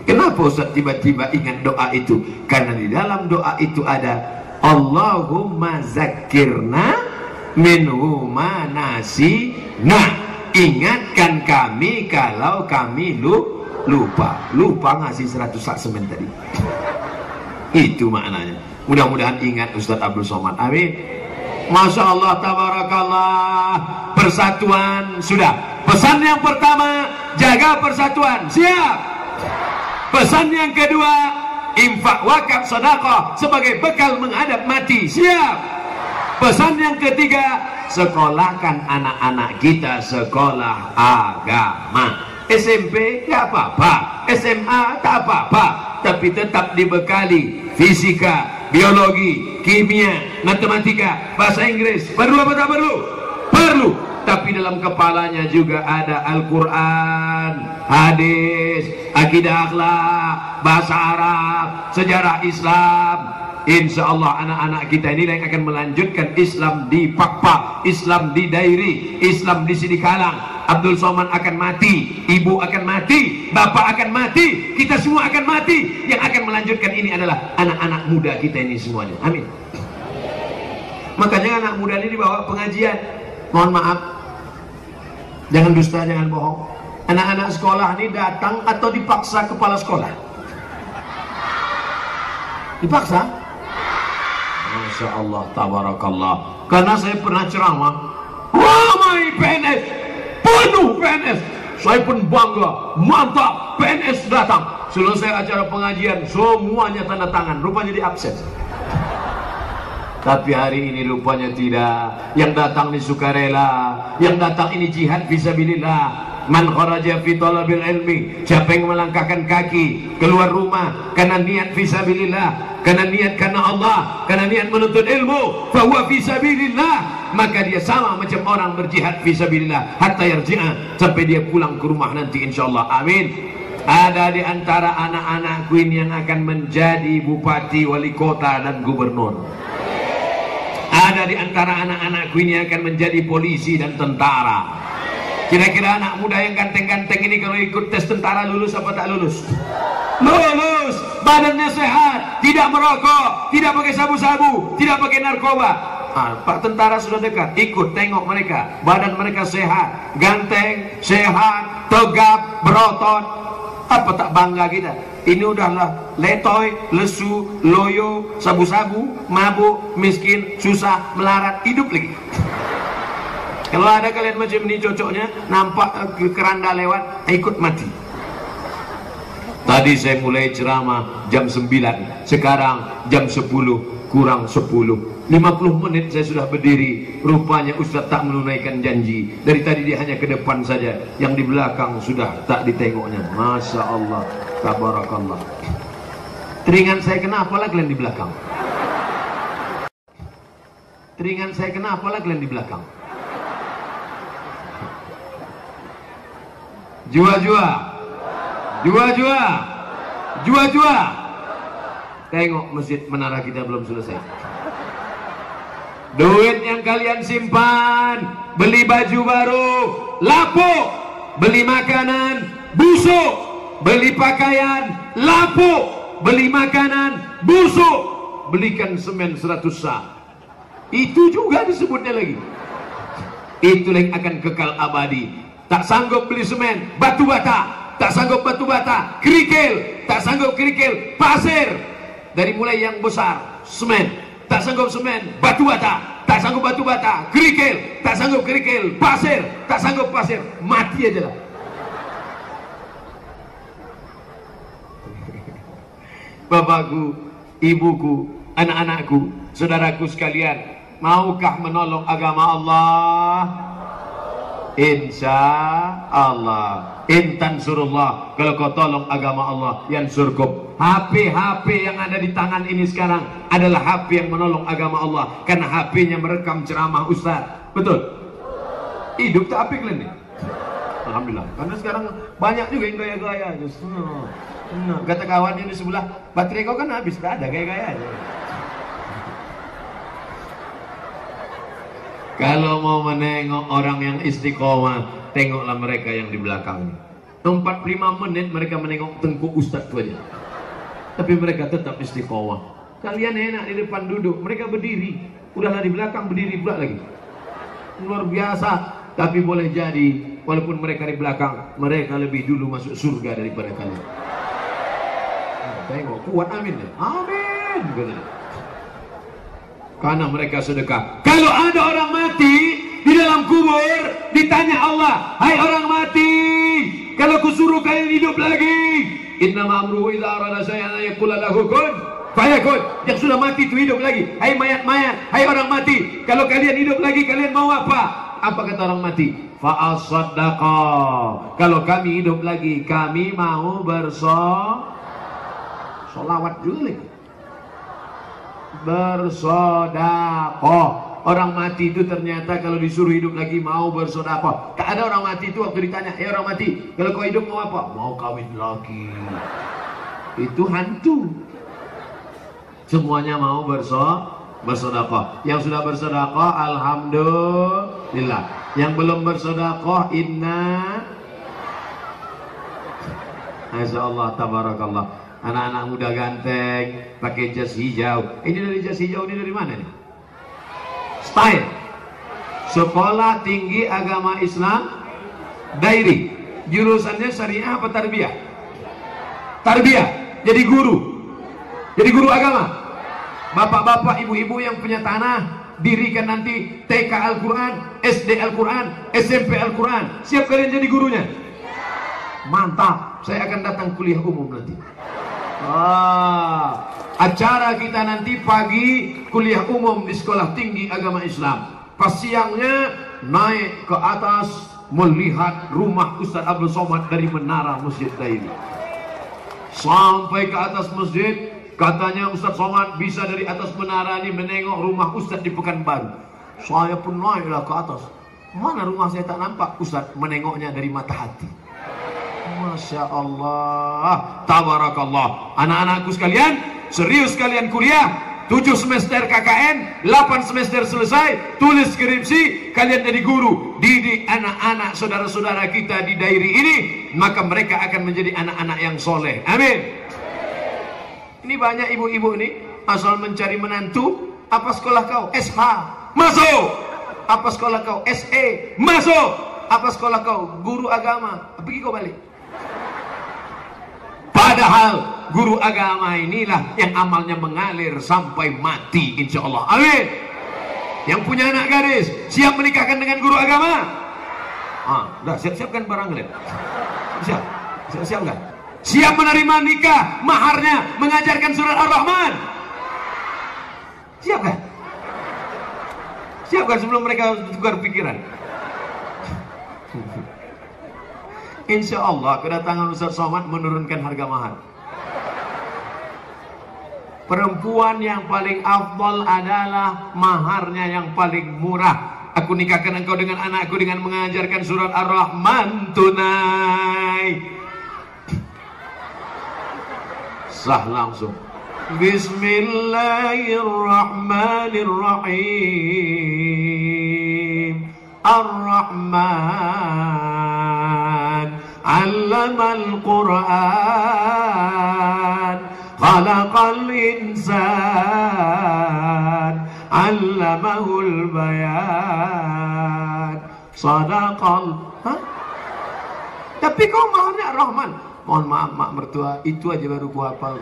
Kenapa Ustaz tiba-tiba ingat doa itu? Karena di dalam doa itu ada Allahumma zakirna minhu ma nasina. Ingatkan kami kalau kami lupa ngasih 100 sak semen tadi. Itu maknanya. Mudah-mudahan ingat Ustaz Abdul Somad. Amin. Masya Allah, tabarakallah. Persatuan sudah. Pesan yang pertama, jaga persatuan. Siap. Pesan yang kedua, infak, wakaf, sedekah sebagai bekal menghadap mati. Siap. Pesan yang ketiga, sekolahkan anak-anak kita sekolah agama. SMP tak apa-apa, SMA tak apa-apa, tapi tetap dibekali fisika, biologi, kimia, matematika, bahasa Inggris. Perlu apa tak perlu? Perlu. Tapi dalam kepalanya juga ada Al-Quran, hadis, akidah akhlak, bahasa Arab, sejarah Islam. Insya Allah anak-anak kita ini yang akan melanjutkan Islam di Pakpak, Islam di Dairi, Islam di Sidikalang. Abdul Somad akan mati, ibu akan mati, bapak akan mati, kita semua akan mati. Yang akan melanjutkan ini adalah anak-anak muda kita ini semuanya. Amin. Makanya anak muda ini dibawa pengajian. Mohon maaf, jangan dusta, jangan bohong. Anak-anak sekolah ini datang atau dipaksa kepala sekolah? Dipaksa? Masya Allah, tabarakallah. Karena saya pernah ceramah, ramai PNS, penuh PNS. Saya pun bangga, mantap, PNS datang. Selesai acara pengajian, semuanya tanda tangan, rupanya di absen. Tapi hari ini rupanya tidak. Yang datang ini sukarela, yang datang ini jihad fisabilillah. Man kharaja fi talabil ilmi, siapa yang melangkahkan kaki keluar rumah karena niat fisabilillah, karena niat karena Allah, karena niat menuntut ilmu, fahuwa fisabilillah, maka dia sama macam orang berjihad fisabilillah hatta yarji'a, sampai dia pulang ke rumah nanti insyaallah. Amin. Ada di antara anak-anakku ini yang akan menjadi bupati, wali kota dan gubernur. Ada di antara anak-anakku ini yang akan menjadi polisi dan tentara. Kira-kira anak muda yang ganteng-ganteng ini kalau ikut tes tentara lulus apa tak lulus? Lulus. Badannya sehat, tidak merokok, tidak pakai sabu-sabu, tidak pakai narkoba. Pak tentara sudah dekat, ikut tengok mereka. Badan mereka sehat, ganteng, sehat, tegap, berotot. Apa tak bangga kita? Ini udahlah letoy, lesu, loyo, sabu-sabu, mabuk, miskin, susah, melarat, hidup lagi. Kalau ada kalian macam ini cocoknya, nampak keranda lewat, ikut mati. Tadi saya mulai ceramah jam 9, sekarang jam 10 kurang 10. 50 menit saya sudah berdiri. Rupanya Ustaz tak menunaikan janji. Dari tadi dia hanya ke depan saja, yang di belakang sudah tak ditengoknya. Masya Allah, tabarakallah. Teringat saya kenapa lah kalian di belakang? Teringat saya kenapa lah kalian di belakang? Jua-jua, jua-jua, jua-jua. Tengok masjid menara kita belum selesai. Duit yang kalian simpan, beli baju baru, lapuk. Beli makanan, busuk. Beli pakaian, lapuk. Beli makanan, busuk. Belikan semen 100 sak. Itu juga disebutnya lagi. Itu yang akan kekal abadi. Tak sanggup beli semen, batu bata. Tak sanggup batu bata, kerikil. Tak sanggup kerikil, pasir. Dari mulai yang besar, semen. Tak sanggup semen, batu bata. Tak sanggup batu bata, kerikil. Tak sanggup kerikil, pasir. Tak sanggup pasir, mati aja lah. Bapakku, ibuku, anak-anakku, saudaraku sekalian, maukah menolong agama Allah? Insya Allah. Intan surullah, kalau kau tolong agama Allah, yang surkup. HP yang ada di tangan ini sekarang adalah HP yang menolong agama Allah, karena HP-nya merekam ceramah Ustaz. Betul? Hidup tak apik kalian nih. Alhamdulillah. Karena sekarang banyak juga yang gaya-gaya. Kata kawannya di sebelah, baterai kau kan habis, tak ada gaya-gaya aja. Kalau mau menengok orang yang istiqomah, tengoklah mereka yang di belakangnya. 45 menit mereka menengok tengkuk Ustaz itu aja. Tapi mereka tetap istiqomah. Kalian enak di depan duduk, mereka berdiri. Udahlah di belakang berdiri pula lagi. Luar biasa. Tapi boleh jadi, walaupun mereka di belakang, mereka lebih dulu masuk surga daripada kalian. Tengok, kuat amin. Amin. Karena mereka sedekah. Kalau ada orang mati di dalam kubur, ditanya Allah, hai orang mati, kalau kusuruh kalian hidup lagi, innama amruhu idza arada syai'an yaqula lahu kun fayakun. Yang sudah mati itu hidup lagi. Hai mayat-mayat, hai orang mati, kalau kalian hidup lagi, kalian mau apa? Apa kata orang mati? Fa as-saddaqa. Kalau kami hidup lagi, kami mau bersolawat dulu. Bersodakoh. Orang mati itu ternyata kalau disuruh hidup lagi mau bersodakoh. Tak ada orang mati itu waktu ditanya, orang mati, kalau kau hidup mau apa? Mau kawin lagi. Itu hantu. Semuanya mau bersodakoh. Yang sudah bersodakoh, alhamdulillah. Yang belum bersodakoh, Masya Allah, tabarakallah. Anak-anak muda ganteng, pakai jas hijau. Ini dari jas hijau ini dari mana nih? Style. Sekolah Tinggi Agama Islam Dairi. Jurusannya syariah apa tarbiyah? Tarbiyah. Jadi guru. Jadi guru agama. Bapak-bapak, ibu-ibu yang punya tanah, dirikan nanti TK Al-Quran, SD Al-Quran, SMP Al-Quran. Siap kalian jadi gurunya? Mantap. Saya akan datang kuliah umum nanti. Acara kita nanti pagi kuliah umum di Sekolah Tinggi Agama Islam. Pas siangnya naik ke atas melihat rumah Ustaz Abdul Somad dari menara Masjid Dairi. Sampai ke atas masjid, katanya Ustaz Somad bisa dari atas menara ini menengok rumah Ustaz di Pekanbaru. Saya pun naiklah ke atas. Mana rumah saya tak nampak? Ustaz menengoknya dari mata hati. Masya Allah, tabarakallah. Anak-anakku sekalian, serius kalian kuliah 7 semester KKN, 8 semester selesai, tulis skripsi, kalian jadi guru, didik anak-anak saudara-saudara kita di Dairi ini, maka mereka akan menjadi anak-anak yang soleh. Amin. Ini banyak ibu-ibu ini asal mencari menantu. Apa sekolah kau? SH, masuk. Apa sekolah kau? SE, masuk. Apa sekolah kau? Guru agama. Pergi kau balik. Padahal guru agama inilah yang amalnya mengalir sampai mati, insya Allah. Amin. Yang punya anak gadis siap menikahkan dengan guru agama? Udah siap-siapkan barang kalian. Siap nggak? Siap menerima nikah, maharnya mengajarkan surat Ar-Rahman? Siap kan? Siap kan sebelum mereka tukar pikiran? Insya Allah kedatangan Ustaz Somad menurunkan harga mahar. Perempuan yang paling afdal adalah maharnya yang paling murah. Aku nikahkan engkau dengan anakku dengan mengajarkan surat Ar-Rahman tunai. Sah langsung. Bismillahirrahmanirrahim. Ar-Rahman 'allamal Qur'an, khalaqal insan, 'allamahul bayan, sadaqal. Tapi kau maharnya Ar-Rahman. Mohon maaf mak mertua, itu aja baru ku hafal.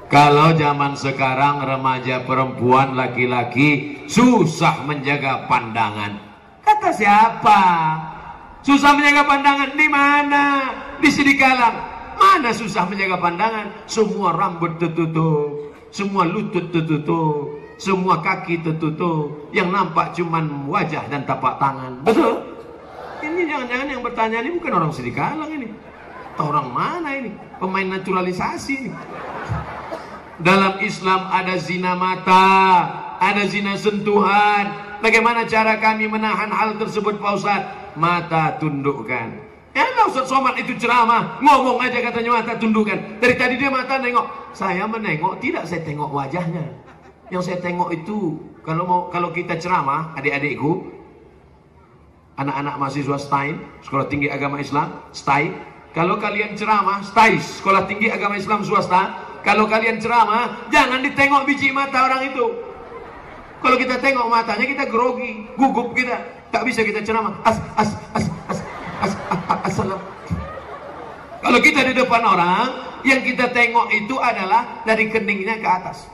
Kalau zaman sekarang remaja perempuan laki-laki susah menjaga pandangan. Kata siapa? Susah menjaga pandangan di mana? Di Sidikalang. Mana susah menjaga pandangan? Semua rambut tertutup, semua lutut tertutup, semua kaki tertutup. Yang nampak cuman wajah dan tapak tangan. Betul? Ini jangan-jangan yang bertanya ini bukan orang Sidikalang ini. Atau orang mana ini? Pemain naturalisasi ini. Dalam Islam ada zina mata, ada zina sentuhan. Bagaimana cara kami menahan hal tersebut Pak Ustaz? Mata tundukkan. Enak Ustaz Somad itu ceramah, ngomong aja katanya mata tundukkan. Dari tadi dia mata nengok. Saya menengok, tidak saya tengok wajahnya. Yang saya tengok itu kalau kita ceramah, adik-adikku, anak-anak mahasiswa STAI, Sekolah Tinggi Agama Islam, STAI. Kalau kalian ceramah, STAI, Sekolah Tinggi Agama Islam Swasta. Kalau kalian ceramah, jangan ditengok biji mata orang itu. Kalau kita tengok matanya, kita grogi, gugup kita. Tak bisa kita ceramah. Assalam. Kalau kita di depan orang, yang kita tengok itu adalah dari keningnya ke atas.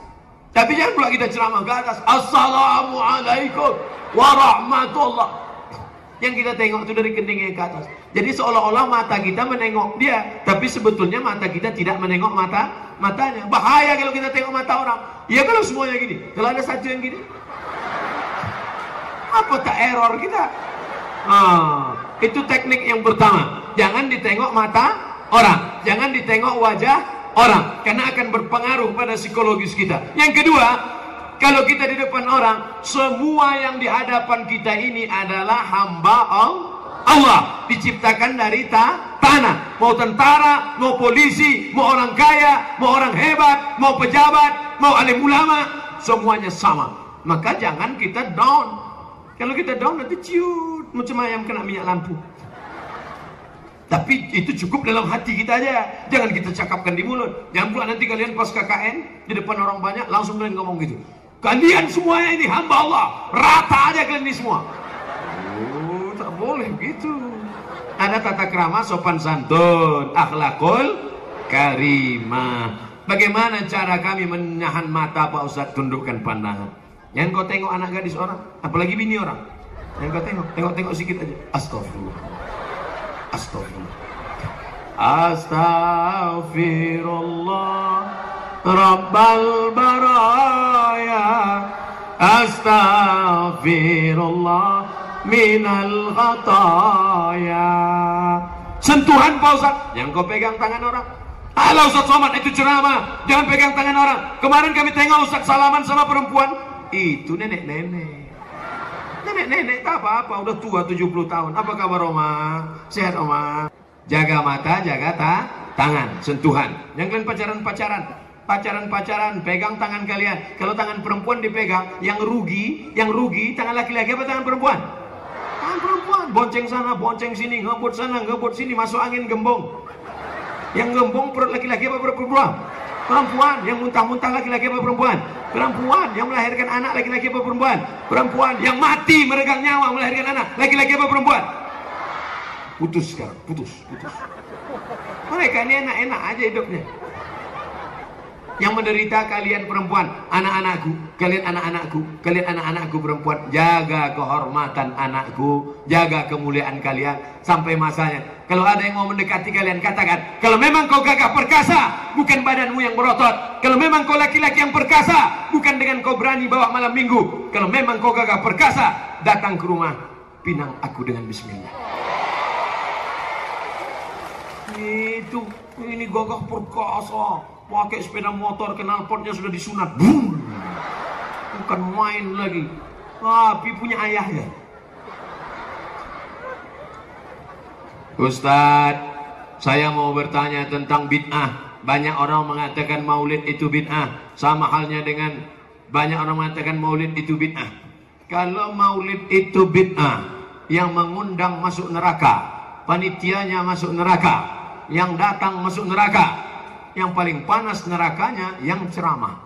Tapi jangan pula kita ceramah ke atas. Assalamualaikum warahmatullah. Yang kita tengok itu dari keningnya ke atas. Jadi seolah-olah mata kita menengok dia, tapi sebetulnya mata kita tidak menengok matanya. Bahaya kalau kita tengok mata orang. Ya kalau semuanya gini, kalau ada satu yang gini, apa tak error kita? Itu teknik yang pertama. Jangan ditengok mata orang, jangan ditengok wajah orang, karena akan berpengaruh pada psikologis kita. Yang kedua, kalau kita di depan orang, semua yang di hadapan kita ini adalah hamba Allah, diciptakan dari tanah. Mau tentara, mau polisi, mau orang kaya, mau orang hebat, mau pejabat, mau alim ulama, semuanya sama. Maka jangan kita down. Kalau kita down nanti ciut macam ayam kena minyak lampu. Tapi itu cukup dalam hati kita aja. Jangan kita cakapkan di mulut. Jangan pula nanti kalian pas KKN di depan orang banyak langsung kalian ngomong gitu. Kalian semuanya ini hamba Allah, rata aja kalian ini semua. Oh, tak boleh begitu. Ada tata krama, sopan santun, akhlakul karimah. Bagaimana cara kami menahan mata Pak Ustaz? Tundukkan pandangan. Yang kau tengok anak gadis orang, apalagi bini orang. Yang kau tengok sikit aja. Astagfirullah. Astagfirullah. Astagfirullah. Rabbal baraya, astaghfirullah minal khataya. Sentuhan Pak Ustaz, yang kau pegang tangan orang. Alah Ustaz Somad itu ceramah, jangan pegang tangan orang. Kemarin kami tengok Ustaz salaman sama perempuan, itu nenek-nenek. Nenek-nenek tak apa-apa, udah tua 70 tahun. Apa kabar Oma? Sehat Oma? Jaga mata, jaga tangan, sentuhan. Yang kalian pacaran, pegang tangan kalian. Kalau tangan perempuan dipegang, yang rugi tangan laki-laki apa tangan perempuan? Tangan perempuan. Bonceng sana, bonceng sini, ngebut sana, ngebut sini, masuk angin gembong. Yang gembong perut laki-laki apa perut perempuan? Perempuan. Yang muntah-muntah laki-laki apa perempuan? Perempuan. Yang melahirkan anak laki-laki apa perempuan? Perempuan. Yang mati meregang nyawa melahirkan anak laki-laki apa perempuan? Putus sekarang, putus. Mereka ini enak-enak aja hidupnya. Yang menderita kalian perempuan, anak-anakku, kalian anak-anakku, kalian anak-anakku perempuan, jaga kehormatan anakku, jaga kemuliaan kalian sampai masanya. Kalau ada yang mau mendekati kalian, katakan, kalau memang kau gagah perkasa, bukan badanmu yang berotot. Kalau memang kau laki-laki yang perkasa, bukan dengan kau berani bawa malam minggu. Kalau memang kau gagah perkasa, datang ke rumah, pinang aku dengan bismillah. Itu, ini gagah perkasa. Pakai sepeda motor, knalpotnya sudah disunat. Boom. Bukan main lagi. Tapi punya ayahnya. Ustadz, saya mau bertanya tentang bid'ah. Banyak orang mengatakan maulid itu bid'ah. Sama halnya dengan banyak orang mengatakan maulid itu bid'ah. Kalau maulid itu bid'ah, yang mengundang masuk neraka, panitianya masuk neraka, yang datang masuk neraka, yang paling panas nerakanya yang ceramah.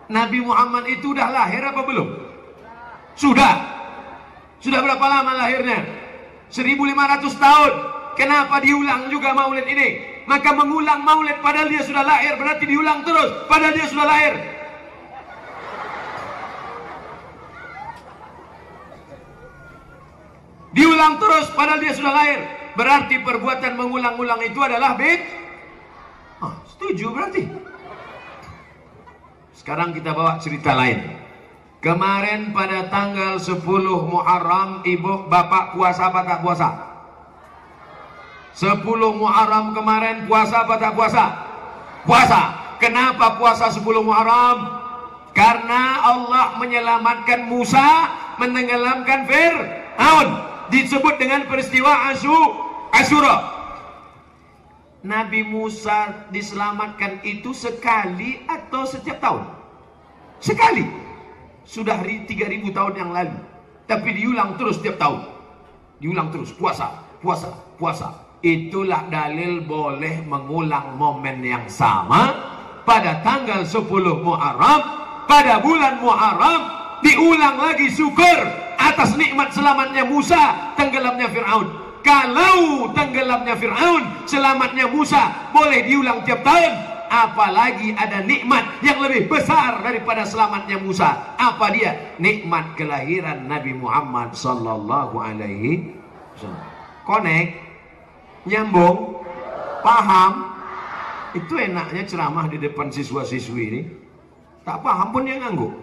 Nabi Muhammad itu udah lahir apa belum? Sudah. Sudah berapa lama lahirnya? 1500 tahun. Kenapa diulang juga maulid ini? Maka mengulang maulid padahal dia sudah lahir, berarti diulang terus padahal dia sudah lahir. Diulang terus padahal dia sudah lahir. Berarti perbuatan mengulang-ulang itu adalah bid'ah. Setuju berarti. Sekarang kita bawa cerita lain. Kemarin pada tanggal 10 Muharram, ibu bapak puasa apa tak puasa? 10 Muharram kemarin puasa apa tak puasa? Puasa. Kenapa puasa 10 Muharram? Karena Allah menyelamatkan Musa menenggelamkan Fir'aun. Disebut dengan peristiwa Asyura. Nabi Musa diselamatkan itu sekali atau setiap tahun? Sekali. Sudah 3000 tahun yang lalu. Tapi diulang terus setiap tahun. Diulang terus, puasa, puasa, puasa. Itulah dalil boleh mengulang momen yang sama pada tanggal 10 Muharram, pada bulan Muharram, diulang lagi syukur atas nikmat selamatnya Musa, tenggelamnya Fir'aun. Kalau tenggelamnya Fir'aun, selamatnya Musa boleh diulang tiap tahun, apalagi ada nikmat yang lebih besar daripada selamatnya Musa. Apa dia? Nikmat kelahiran Nabi Muhammad sallallahu alaihi wasallam. Connect, nyambung, paham. Itu enaknya ceramah di depan siswa-siswi ini. Tak paham pun dia ngangguk.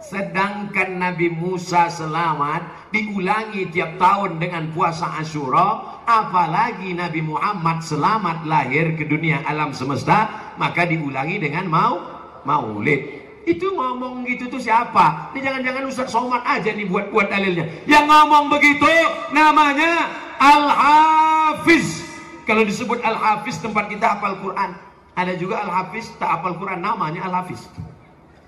Sedangkan Nabi Musa selamat diulangi tiap tahun dengan puasa Asyura, apalagi Nabi Muhammad selamat lahir ke dunia alam semesta, maka diulangi dengan maulid. Itu ngomong gitu tuh siapa? Ini jangan-jangan Ustaz Somad aja nih buat dalilnya. Yang ngomong begitu namanya Al-Hafiz. Kalau disebut Al-Hafiz tempat kita hafal Quran. Ada juga Al-Hafiz tak hafal Quran, namanya Al-Hafiz.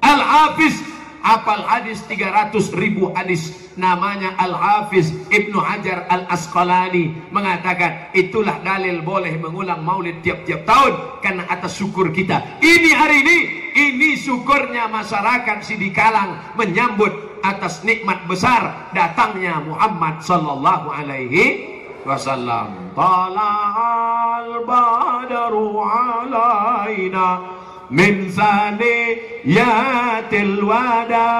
Al-Hafiz hafal hadis 300.000 hadis, namanya Al-Hafiz Ibnu Hajar Al-Asqalani mengatakan itulah dalil boleh mengulang maulid tiap-tiap tahun karena atas syukur kita. Ini hari ini syukurnya masyarakat Sidikalang menyambut atas nikmat besar datangnya Muhammad sallallahu alaihi wasallam. Tala'al badaru alaina min saniyatil wada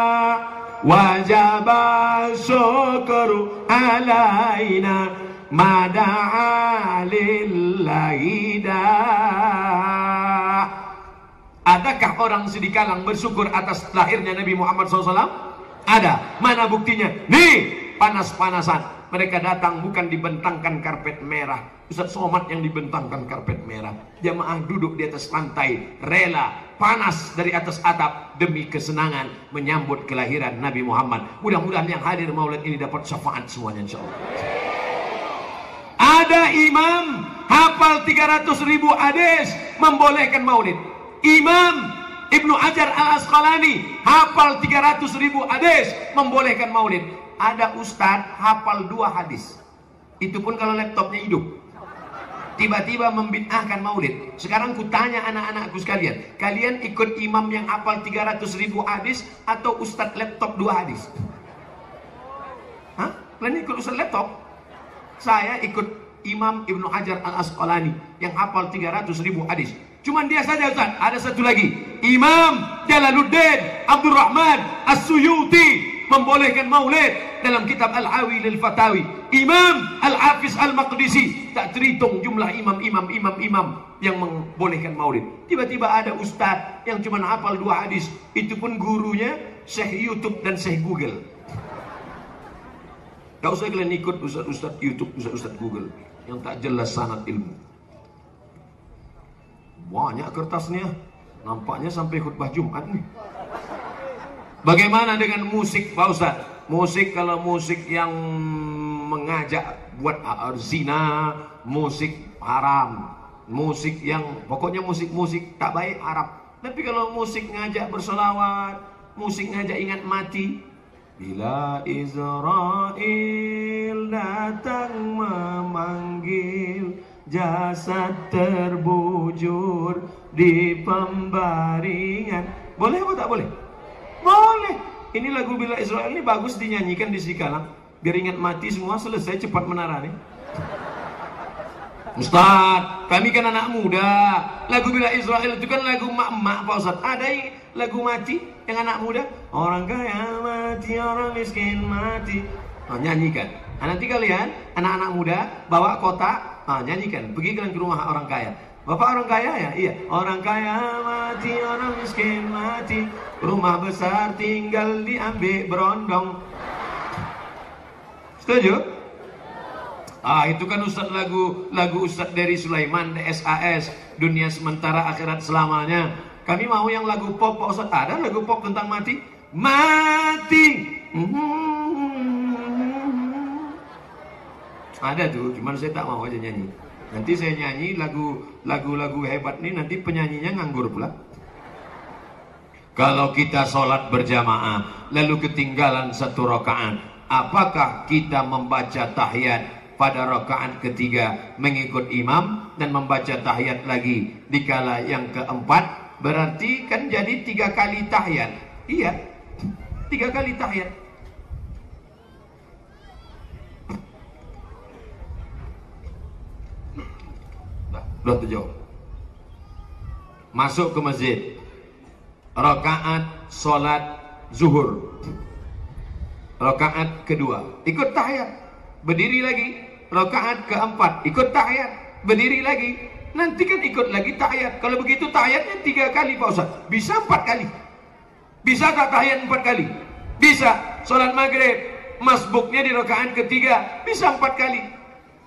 wajaba syukru alaina mada'a lillahi da. Adakah orang Sidikalang bersyukur atas lahirnya Nabi Muhammad SAW? Ada. Mana buktinya? Nih, panas-panasan mereka datang, bukan dibentangkan karpet merah. Ustaz Somad yang dibentangkan karpet merah. Jamaah duduk di atas lantai, rela panas dari atas atap demi kesenangan menyambut kelahiran Nabi Muhammad. Mudah-mudahan yang hadir maulid ini dapat syafaat semuanya insyaallah. Ada imam hafal 300.000 hadis membolehkan maulid. Imam Ibnu Hajar Al-Asqalani hafal 300.000 hadis membolehkan maulid. Ada ustadz hafal 2 hadis. Itu pun kalau laptopnya hidup. Tiba-tiba membid'ahkan maulid. Sekarang kutanya anak-anakku sekalian, kalian ikut imam yang hafal 300.000 hadis atau ustadz laptop 2 hadis? Hah? Kalian ikut ustadz laptop? Saya ikut Imam Ibnu Hajar Al-Asqalani yang hafal 300.000 hadis. Cuman dia saja Ustaz. Ada satu lagi, Imam Jalaluddin Abdurrahman As-Suyuti membolehkan maulid dalam kitab Al-Hawi lil Fatawi. Imam Al-Hafiz Al-Maqdisi, tak terhitung jumlah imam yang membolehkan maulid. Tiba-tiba ada ustaz yang cuma hafal 2 hadis, itu pun gurunya Syekh YouTube dan Syekh Google. Gak usah kalian ikut ustaz YouTube, ustaz Google yang tak jelas sanad ilmu. Banyak kertasnya, nampaknya sampai khutbah Jumat nih. Bagaimana dengan musik Pak Ustaz? Musik, kalau musik yang mengajak buat zina, musik haram. Musik yang pokoknya musik tak baik haram. Tapi kalau musik ngajak bersolawat, musik ngajak ingat mati, bila Israel datang memanggil, jasad terbujur di pembaringan. Boleh apa tak boleh? Boleh. Ini lagu Bila Israel ini bagus dinyanyikan di Sikalang. Biar ingat mati semua, selesai cepat menara nih. Ustaz, kami kan anak muda. Lagu Bila Israel itu kan lagu mak-mak Pak Ustaz. Ada yang lagu mati yang anak muda. Orang kaya mati, orang miskin mati. Oh, nyanyikan. Nah, nanti kalian anak-anak muda bawa kotak, nyanyikan. Pergi kalian ke rumah orang kaya. Bapak orang kaya ya? Iya. Orang kaya mati, orang miskin mati. Rumah besar tinggal diambil berondong. Setuju? Itu kan Ustaz lagu Ustaz dari Sulaiman SAS, dunia sementara akhirat selamanya. Kami mau yang lagu pop Pak Ustaz. Ada lagu pop tentang mati? Mati. Ada tuh, cuman saya tak mau aja nyanyi. Nanti saya nyanyi lagu-lagu hebat nih, nanti penyanyinya nganggur pula. Kalau kita sholat berjamaah lalu ketinggalan 1 rakaat, apakah kita membaca tahiyat pada rakaat ketiga mengikut imam dan membaca tahiyat lagi di kala yang keempat? Berarti kan jadi 3 kali tahiyat. Iya, 3 kali tahiyat. Udah terjawab. Masuk ke masjid, rakaat sholat zuhur, rakaat kedua ikut tahiyat, berdiri lagi, rakaat keempat ikut tahiyat, berdiri lagi, nanti kan ikut lagi tahiyat. Kalau begitu tahiyatnya 3 kali Pak Ustaz. Bisa 4 kali. Bisa tak tahiyat 4 kali? Bisa. Sholat maghrib masbuknya di rakaat ketiga, bisa 4 kali.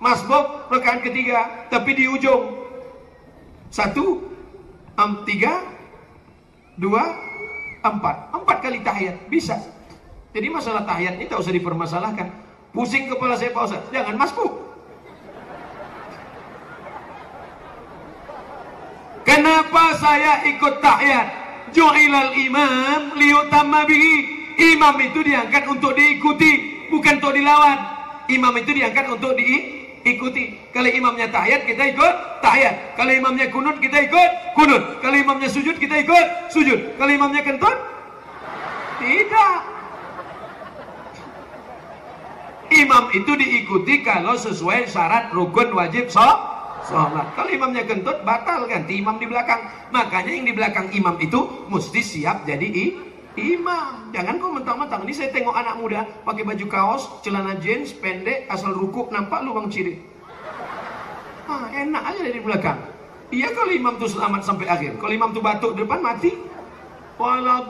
Masbuk rakaat ketiga tapi di ujung 1, 3, 2, 4 kali tahiyat bisa. Jadi masalah tahiyat ini tak usah dipermasalahkan. Pusing kepala saya Pak Ustaz, jangan masbuk. Kenapa saya ikut tahiyat? Ju'ilal imam liyutamma bihi. Imam itu diangkat untuk diikuti, bukan untuk dilawan. Imam itu diangkat untuk diikuti. Kalau imamnya tahiyat, kita ikut tahiyat. Kalau imamnya kunut, kita ikut kunut. Kalau imamnya sujud, kita ikut sujud. Kalau imamnya kentut, tidak. Imam itu diikuti kalau sesuai syarat rukun wajib sholat. Kalau imamnya kentut, batal, ganti imam di belakang. Makanya yang di belakang imam itu mesti siap jadi imam. Jangan kau mentang-mentang. Ini saya tengok anak muda pakai baju kaos, celana jeans pendek, asal rukuk nampak lubang ciri. Enak aja dari belakang. Iya, kalau imam tuh selamat sampai akhir. Kalau imam tuh batuk depan, mati. Wallah,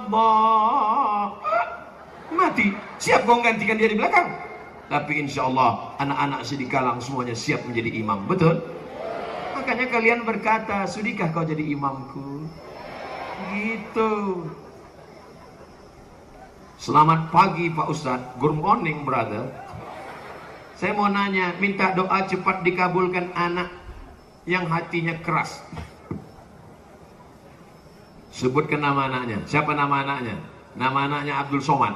mati. Siap kau gantikan dia di belakang. Tapi insya Allah anak-anak Sidikalang semuanya siap menjadi imam. Betul? Makanya kalian berkata, sudikah kau jadi imamku? Gitu. Selamat pagi Pak Ustadz. Good morning brother. Saya mau nanya, minta doa cepat dikabulkan anak yang hatinya keras. Sebutkan nama anaknya. Siapa nama anaknya? Nama anaknya Abdul Somad.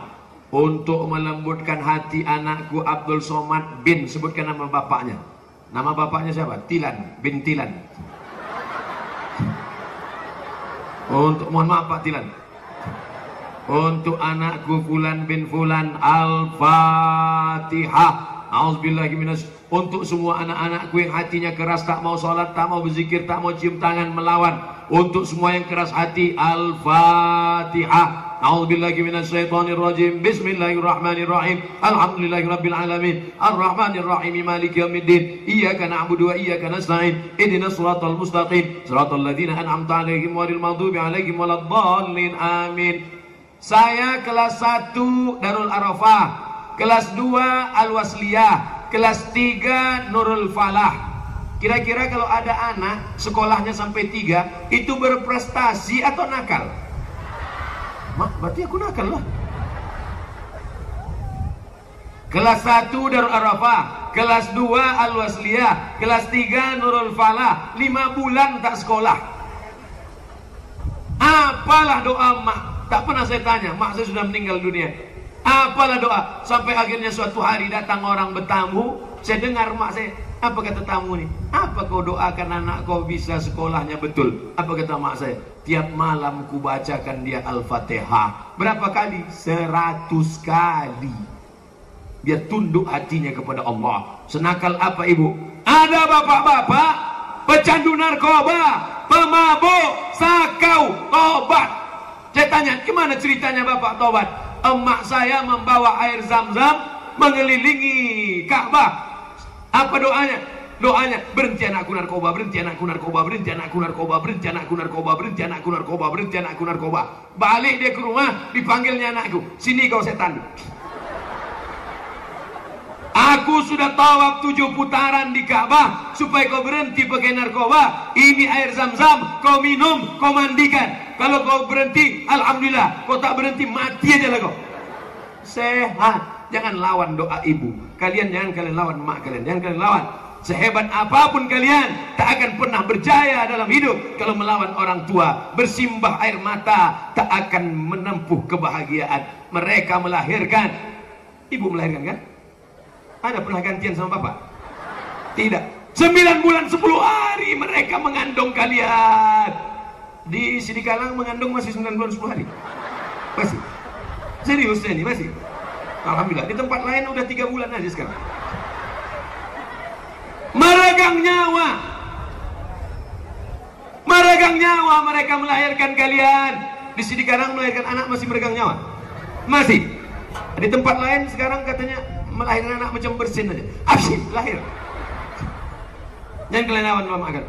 Untuk melembutkan hati anakku Abdul Somad bin, sebutkan nama bapaknya. Nama bapaknya siapa? Tilan bin Tilan. Untuk, mohon maaf Pak Tilan. Untuk anakku Fulan bin Fulan, Al-Fatihah. A'udzubillahi untuk semua anak-anakku yang hatinya keras, tak mau sholat, tak mau berzikir, tak mau cium tangan, melawan. Untuk semua yang keras hati, Al-Fatihah. A'udzubillahi minasyaitonirrajim. Bismillahirrahmanirrahim. Alhamdulillahirabbil alamin. Arrahmanirrahim. Maliki yaumiddin. Iyyaka na'budu wa iyyaka nasta'in. Ihdinas shiratal mustaqim. Shiratal ladzina an'amta 'alaihim ghairil maghdubi 'alaihim waladdallin. Amin. Saya kelas 1 Darul Arafah, kelas 2 Al-Wasliyah, kelas 3 Nurul Falah. Kira-kira kalau ada anak sekolahnya sampai 3, itu berprestasi atau nakal? Mak, berarti aku nakal lah. Kelas 1 Darul Arafah, kelas 2 Al-Wasliyah, kelas 3 Nurul Falah. 5 bulan tak sekolah. Apalah doa mak? Tak pernah saya tanya, mak saya sudah meninggal dunia. Apalah doa? Sampai akhirnya suatu hari datang orang bertamu, saya dengar mak saya, apa kata tamu nih? Apa kau doakan anak kau bisa sekolahnya betul? Apa kata mak saya? Tiap malam ku bacakan dia Al-Fatihah. Berapa kali? 100 kali. Biar tunduk hatinya kepada Allah. Senakal apa ibu? Ada bapak-bapak pecandu narkoba, pemabuk, sakau, tobat. Saya tanya, gimana ceritanya bapak tobat? Emak saya membawa air zam-zam mengelilingi Ka'bah. Apa doanya? Doanya, berhenti anakku narkoba, berhenti anakku narkoba, berhenti anakku narkoba, berhenti anakku narkoba, berhenti anakku narkoba, berhenti anakku narkoba. Balik dia ke rumah, dipanggilnya anakku, sini kau setan. Aku sudah tawaf 7 putaran di Ka'bah supaya kau berhenti pakai narkoba. Ini air zam-zam, kau minum, kau mandikan. Kalau kau berhenti, alhamdulillah. Kau tak berhenti, mati aja lah kau. Sehat. Jangan lawan doa ibu. Kalian jangan kalian lawan mak kalian. Jangan kalian lawan. Sehebat apapun kalian, tak akan pernah berjaya dalam hidup kalau melawan orang tua. Bersimbah air mata, tak akan menempuh kebahagiaan. Mereka melahirkan. Ibu melahirkan kan? Ada pernah gantian sama bapak? Tidak. 9 bulan 10 hari mereka mengandung kalian. Di Sidikalang mengandung masih 9 bulan 10 hari. Masih. Serius ini masih. Alhamdulillah. Di tempat lain udah 3 bulan aja sekarang. Meregang nyawa. Meregang nyawa mereka melahirkan kalian. Di Sidikalang melahirkan anak masih meregang nyawa. Masih. Di tempat lain sekarang katanya melahirkan anak macam bersin aja. Asyik lahir. Jangan kalian lawan mama kan.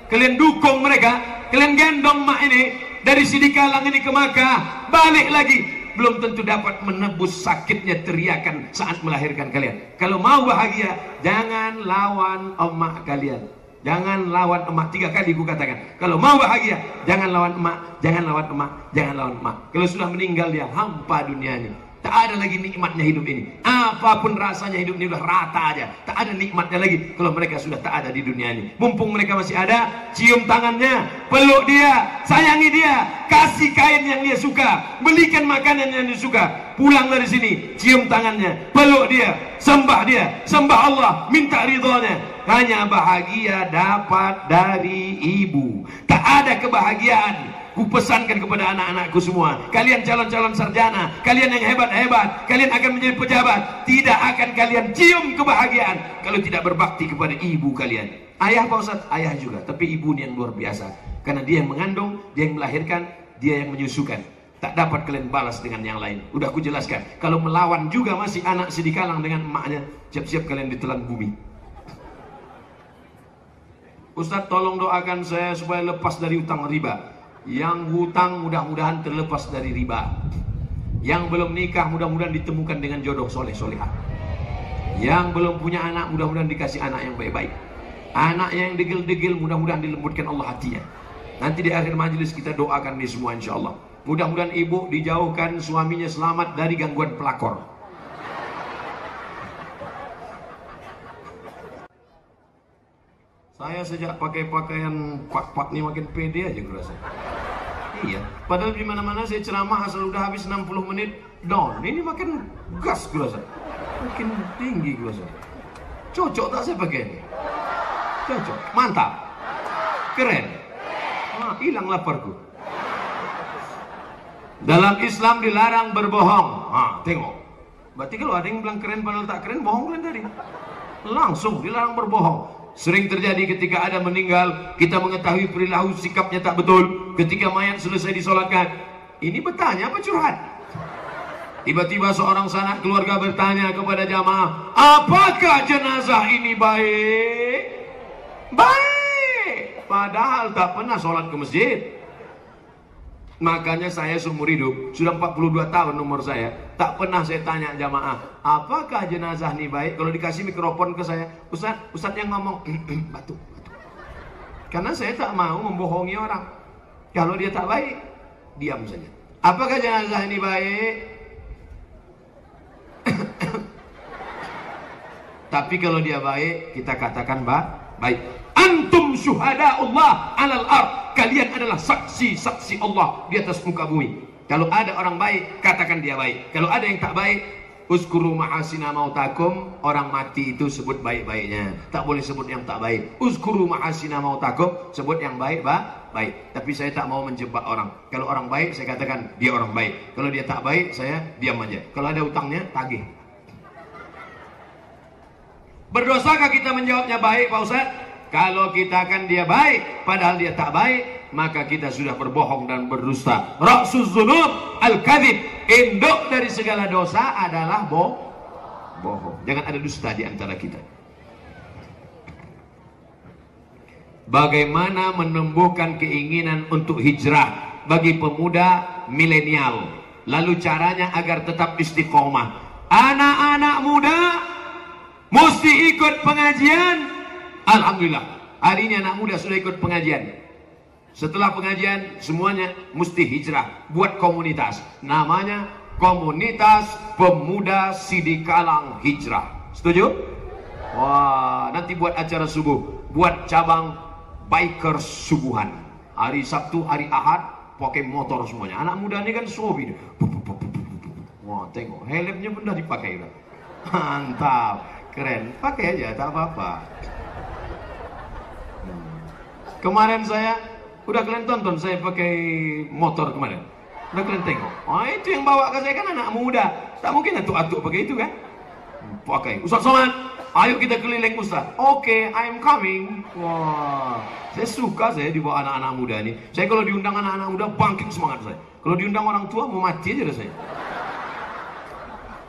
Kalian dukung mereka. Kalian gendong mak ini dari Sidikalang ini ke Makkah, balik lagi. Belum tentu dapat menebus sakitnya teriakan saat melahirkan kalian. Kalau mau bahagia, jangan lawan emak kalian. Jangan lawan emak. 3 kali ku katakan. Kalau mau bahagia, jangan lawan emak, jangan lawan emak, jangan lawan emak. Kalau sudah meninggal dia hampa dunianya. Tak ada lagi nikmatnya hidup ini. Apapun rasanya hidup ini udah rata aja. Tak ada nikmatnya lagi kalau mereka sudah tak ada di dunia ini. Mumpung mereka masih ada, cium tangannya, peluk dia, sayangi dia, kasih kain yang dia suka, belikan makanan yang dia suka. Pulang dari sini, cium tangannya, peluk dia, sembah Allah, minta ridhonya. Hanya bahagia dapat dari ibu. Tak ada kebahagiaan. Ku pesankan kepada anak-anakku semua, kalian calon-calon sarjana, kalian yang hebat-hebat, kalian akan menjadi pejabat, tidak akan kalian cium kebahagiaan kalau tidak berbakti kepada ibu kalian. Ayah Pak Ustadz, ayah juga, tapi ibu ini yang luar biasa, karena dia yang mengandung, dia yang melahirkan, dia yang menyusukan. Tak dapat kalian balas dengan yang lain. Udah aku jelaskan, kalau melawan juga masih anak Sidikalang dengan emaknya, siap-siap kalian ditelan bumi. Ustadz tolong doakan saya supaya lepas dari utang riba. Yang hutang mudah-mudahan terlepas dari riba. Yang belum nikah mudah-mudahan ditemukan dengan jodoh soleh-solehah. Yang belum punya anak mudah-mudahan dikasih anak yang baik-baik. Anak yang degil-degil mudah-mudahan dilembutkan Allah hatinya. Nanti di akhir majelis kita doakan ini semua insya Allah. Mudah-mudahan ibu dijauhkan suaminya selamat dari gangguan pelakor. Saya sejak pakai pakaian pak-pak ini makin pede aja gue rasa. Iya, padahal di mana-mana saya ceramah asal udah habis 60 menit down. Ini makin gas gue rasa. Makin tinggi gue rasa. Cocok tak saya pakai ini? Cocok, mantap. Keren. Ah, hilang laparku. Dalam Islam dilarang berbohong. Ah, tengok. Berarti kalau ada yang bilang keren padahal tak keren, bohong kalian tadi. Langsung dilarang berbohong. Sering terjadi ketika ada meninggal, kita mengetahui perilaku sikapnya tak betul. Ketika mayat selesai disolatkan, ini bertanya apa curhat? Tiba-tiba seorang sanak keluarga bertanya kepada jamaah, apakah jenazah ini baik? Baik, padahal tak pernah sholat ke masjid. Makanya saya seumur hidup, sudah 42 tahun umur saya, tak pernah saya tanya jamaah, apakah jenazah ini baik? Kalau dikasih mikrofon ke saya, Ustaz yang ngomong, batuk. Karena saya tak mau membohongi orang. Kalau dia tak baik, diam saja. Apakah jenazah ini baik? Tapi kalau dia baik, kita katakan baik. Antum syuhada Allah alal ard. Kalian adalah saksi-saksi Allah di atas muka bumi. Kalau ada orang baik, katakan dia baik. Kalau ada yang tak baik, uzkuru mahasina mautakum. Orang mati itu sebut baik-baiknya. Tak boleh sebut yang tak baik. Uzkuru mahasina mautakum, sebut yang baik, baik. Tapi saya tak mau menjebak orang. Kalau orang baik, saya katakan dia orang baik. Kalau dia tak baik, saya diam aja. Kalau ada utangnya, tagih. Berdosakah kita menjawabnya baik, Pak Ustaz? Kalau kita kan dia baik, padahal dia tak baik, maka kita sudah berbohong dan berdusta. Ra'sus dzunub al-kadzib. Induk dari segala dosa adalah bohong. Jangan ada dusta di antara kita. Bagaimana menumbuhkan keinginan untuk hijrah bagi pemuda milenial? Lalu caranya agar tetap istiqomah. Anak-anak muda mesti ikut pengajian. Alhamdulillah, hari ini anak muda sudah ikut pengajian. Setelah pengajian, semuanya mesti hijrah. Buat komunitas, namanya Komunitas Pemuda Sidikalang Hijrah. Setuju? Wah, nanti buat acara subuh. Buat cabang biker subuhan. Hari Sabtu, hari Ahad, pakai motor semuanya. Anak muda ini kan sobi. Wah, tengok, helmnya pun dah dipakai. Mantap, keren. Pakai aja, tak apa-apa. Kemarin saya, udah kalian tonton saya pakai motor kemarin. Udah kalian tengok. Oh, itu yang bawa ke saya kan anak muda. Tak mungkin atuk-atuk pakai itu kan. Pakai. Ustaz Somad, ayo kita keliling Ustaz. Oke, I am coming. Wah, saya suka saya dibawa anak-anak muda ini. Saya kalau diundang anak-anak muda bangkit semangat saya. Kalau diundang orang tua mau mati aja saya.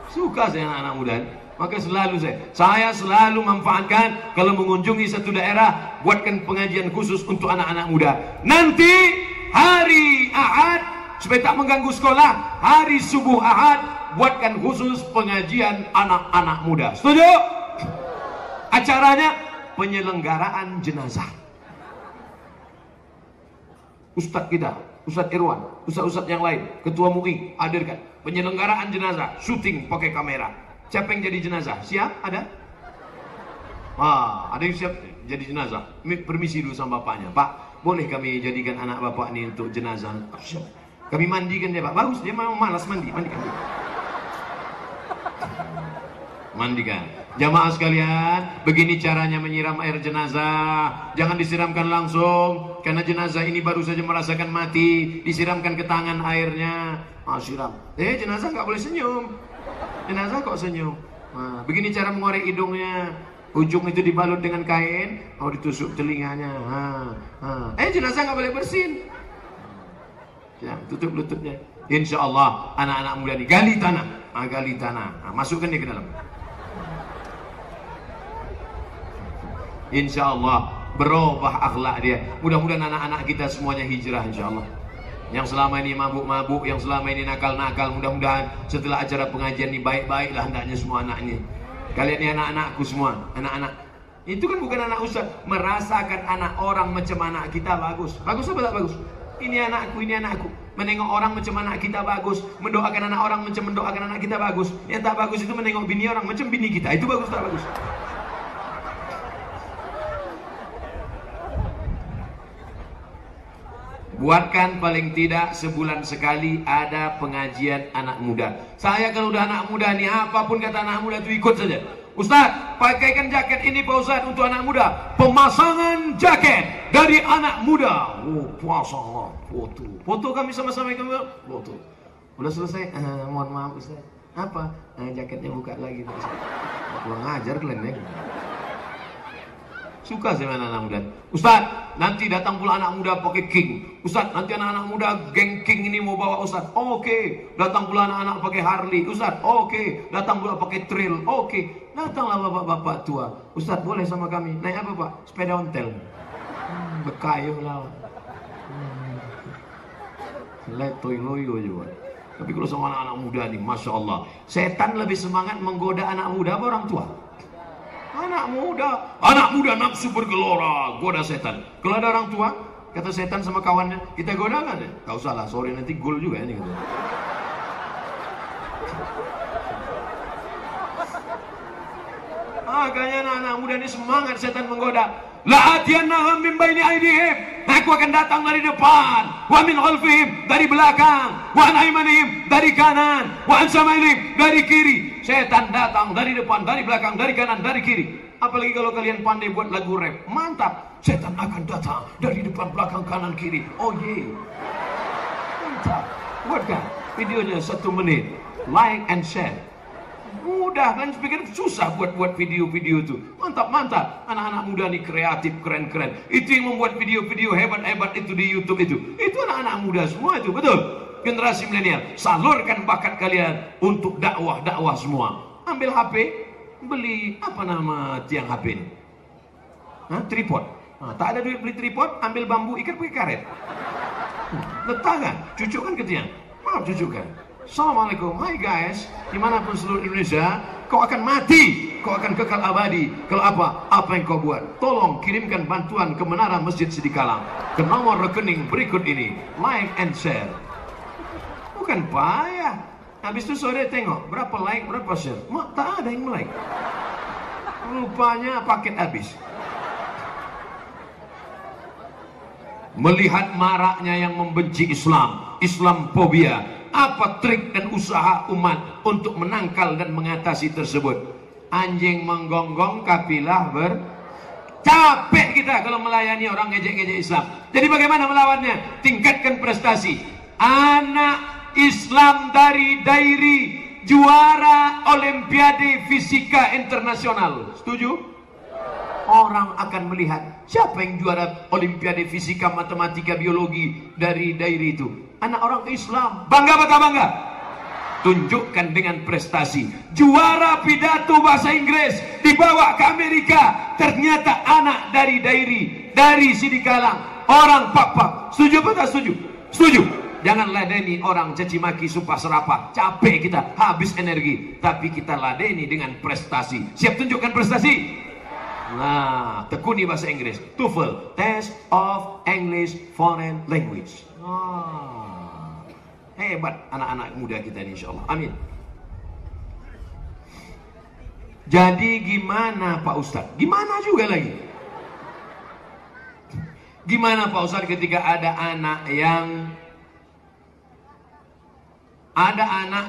Suka saya anak-anak muda ini. Maka selalu saya selalu manfaatkan kalau mengunjungi satu daerah, buatkan pengajian khusus untuk anak-anak muda. Nanti hari Ahad, supaya tak mengganggu sekolah, hari subuh Ahad, buatkan khusus pengajian anak-anak muda. Setuju? Acaranya penyelenggaraan jenazah. Ustadz kita, Ustadz Irwan, Ustadz-Ustadz yang lain, Ketua MUI, hadirkan penyelenggaraan jenazah, syuting pakai kamera. Siapa yang jadi jenazah? Siap? Ada? Ada yang siap jadi jenazah. Permisi dulu sama bapaknya. Pak, boleh kami jadikan anak bapak ini untuk jenazah? Siap. Kami mandikan dia, Pak. Bagus, dia memang malas mandi. Mandikan dia. Mandikan. Jamaah sekalian, begini caranya menyiram air jenazah. Jangan disiramkan langsung, karena jenazah ini baru saja merasakan mati. Disiramkan ke tangan airnya. Siram. Jenazah nggak boleh senyum. Jenazah kok senyum. Begini cara mengorek hidungnya. Ujung itu dibalut dengan kain, ditusuk telinganya. Jenazah nggak boleh bersin. Ya, tutup lututnya. Insya Allah anak-anak muda ini gali tanah. Masukkan dia ke dalam. Insya Allah berubah akhlak dia. Mudah-mudahan anak-anak kita semuanya hijrah insya Allah. Yang selama ini mabuk-mabuk, yang selama ini nakal-nakal, mudah-mudahan setelah acara pengajian ini baik-baiklah hendaknya semua anaknya. Kalian ini anak-anakku semua, anak-anak. Itu kan bukan anak Ustaz, merasakan anak orang macam anak kita bagus. Bagus apa tak bagus? Ini anakku, ini anakku. Menengok orang macam anak kita bagus, mendoakan anak orang macam mendoakan anak kita bagus. Yang tak bagus itu menengok bini orang macam bini kita. Itu bagus tak bagus? Buatkan paling tidak sebulan sekali ada pengajian anak muda. Saya kalau udah anak muda nih, apapun kata anak muda itu ikut saja. Ustaz, pakaikan jaket ini Pak Ustaz untuk anak muda. Pemasangan jaket dari anak muda. Pasang foto. Foto kami sama-sama, foto. Udah selesai? Mohon maaf Ustaz. Apa? Nah, jaketnya buka lagi. Kurang ngajar kalian ya. Suka sama anak-anak muda. Ustaz, nanti datang pula anak muda pakai king. Ustaz, nanti anak-anak muda geng king ini mau bawa Ustaz. Oke. Datang pula anak-anak pakai Harley. Ustaz, oke. Datang pula pakai trail. Oke. Datanglah bapak-bapak tua. Ustaz, boleh sama kami? Naik apa Pak? Sepeda ontel. Bekayuh lah. Letoy-loyo juga. Tapi kalau sama anak-anak muda nih, Masya Allah, setan lebih semangat menggoda anak muda apa orang tua? Anak muda nafsu bergelora, goda setan. Kalau ada orang tua, kata setan sama kawannya, kita goda kan ya? Gak usah lah, sorry nanti gol juga ini. Gitu. Makanya anak-anak muda ini semangat setan menggoda. La'atiyannahum min baini aydihim, aku akan datang dari depan, wa min khalfihim, dari belakang, wa an aymanihim, dari kanan, wa an shamailihim, dari kiri. Setan datang dari depan, dari belakang, dari kanan, dari kiri. Apalagi kalau kalian pandai buat lagu rap, mantap. Setan akan datang dari depan, belakang, kanan, kiri. Oh ye, mantap. Buatkan videonya 1 menit, like and share. Mudah kan, pikir susah buat video-video itu. Mantap. Anak-anak muda nih kreatif, keren-keren. Itu yang membuat video-video hebat-hebat itu di YouTube itu. Itu anak-anak muda semua itu, betul. Generasi milenial, salurkan bakat kalian untuk dakwah semua. Ambil HP, beli apa nama tiang HP ini? Tripod. Tak ada duit beli tripod, ambil bambu ikat pakai karet. Letakkan, cucukkan ke tiang. Maaf, cucukkan. Assalamualaikum, hai guys, dimanapun seluruh Indonesia, kau akan mati, kau akan kekal abadi. Kalau apa yang kau buat? Tolong kirimkan bantuan ke Menara Masjid Sidikalang ke nomor rekening berikut ini, like and share. Bukan payah. Habis itu sore tengok berapa like, berapa share. Tak ada yang like. Rupanya paket habis. Melihat maraknya yang membenci Islam, Islamfobia. Apa trik dan usaha umat untuk menangkal dan mengatasi tersebut? Anjing menggonggong, kafilah capek kita kalau melayani orang ngejek-ngejek Islam. Jadi bagaimana melawannya? Tingkatkan prestasi. Anak Islam dari Dairi juara Olimpiade Fisika Internasional. Setuju? Orang akan melihat siapa yang juara Olimpiade Fisika, Matematika, Biologi dari Dairi itu. Anak orang Islam. Bangga apa tak bangga? Tunjukkan dengan prestasi. Juara pidato bahasa Inggris dibawa ke Amerika. Ternyata anak dari Dairi, dari Sidikalang, orang Pak. Setuju apa tak setuju? Setuju. Jangan ladeni orang caci maki, sumpah serapah. Capek kita, habis energi. Tapi kita ladeni dengan prestasi. Siap tunjukkan prestasi? Nah, tekuni bahasa Inggris. TOEFL, Test of English Foreign Language. Hebat anak-anak muda kita ini, insya Allah. Amin. Jadi gimana Pak Ustadz? Gimana juga lagi? Gimana Pak Ustadz ketika ada anak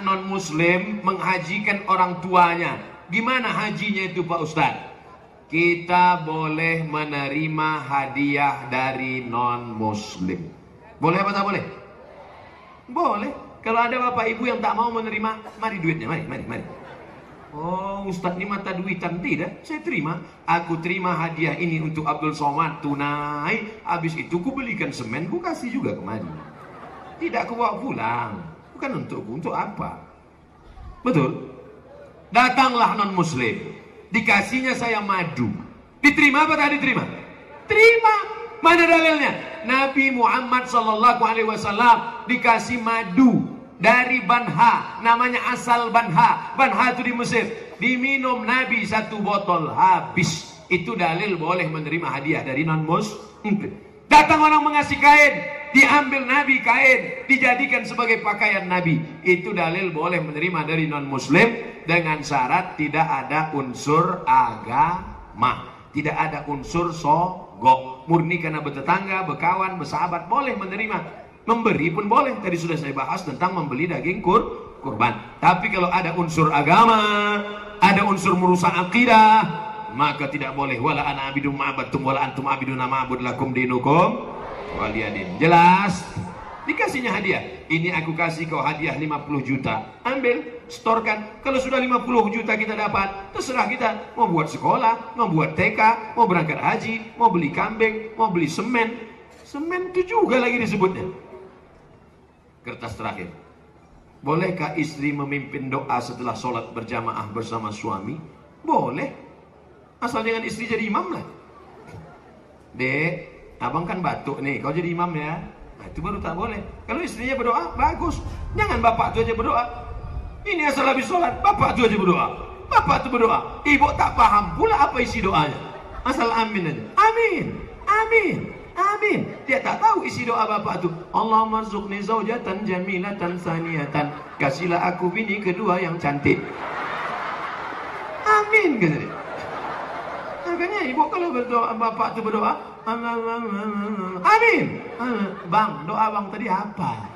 non muslim menghajikan orang tuanya? Gimana hajinya itu Pak Ustadz? Kita boleh menerima hadiah dari non muslim. Boleh apa tak boleh? Boleh. Kalau ada bapak ibu yang tak mau menerima, mari duitnya, mari. Oh, Ustadz ini mata duitan. Tidak, saya terima. Aku terima hadiah ini untuk Abdul Somad tunai. Habis itu ku belikan semen, ku kasih juga kemari. Tidak ku bawa pulang. Bukan untukku, untuk apa? Betul? Datanglah non muslim, dikasihnya saya madu. Diterima apa tak diterima? Terima. Mana dalilnya? Nabi Muhammad SAW dikasih madu dari Banha, namanya asal Banha. Banha itu di Mesir. Diminum Nabi 1 botol, habis. Itu dalil boleh menerima hadiah dari non muslim. Datang orang mengasih kain, diambil Nabi kain, dijadikan sebagai pakaian Nabi. Itu dalil boleh menerima dari non muslim dengan syarat tidak ada unsur agama, tidak ada unsur sogok, murni karena bertetangga, berkawan, bersahabat, boleh menerima. Memberi pun boleh. Tadi sudah saya bahas tentang membeli daging kurban. Tapi kalau ada unsur agama, ada unsur merusak akidah, maka tidak boleh. Wala ana abidum ma'abadtum wala antum abiduna ma'abud lakum dinukum waliyadin. Jelas? Dikasihnya hadiah. Ini aku kasih kau hadiah 50 juta. Ambil, setorkan. Kalau sudah 50 juta kita dapat, terserah kita. Mau buat sekolah, mau buat TK, mau berangkat haji, mau beli kambing, mau beli semen. Semen itu juga lagi disebutnya. Kertas terakhir. Bolehkah istri memimpin doa setelah sholat berjamaah bersama suami? Boleh. Asal jangan istri jadi imam lah. Dek, abang kan batuk nih, kau jadi imam ya. Nah, itu baru tak boleh. Kalau istrinya berdoa, bagus. Jangan bapak tu aja berdoa. Ini asal habis sholat, bapak tu aja berdoa. Bapak tu berdoa. Ibu tak paham pula apa isi doanya. Asal amin aja. Amin. Amin. Amin. Dia tak tahu isi doa bapak tu. Allahumma rzuqni zaujatan jamilatan saniyatan. Kasihlah aku bini kedua yang cantik. Amin kata dia. Makanya ibu kalau berdoa, bapak tu berdoa, amin. Bang, doa bang tadi apa?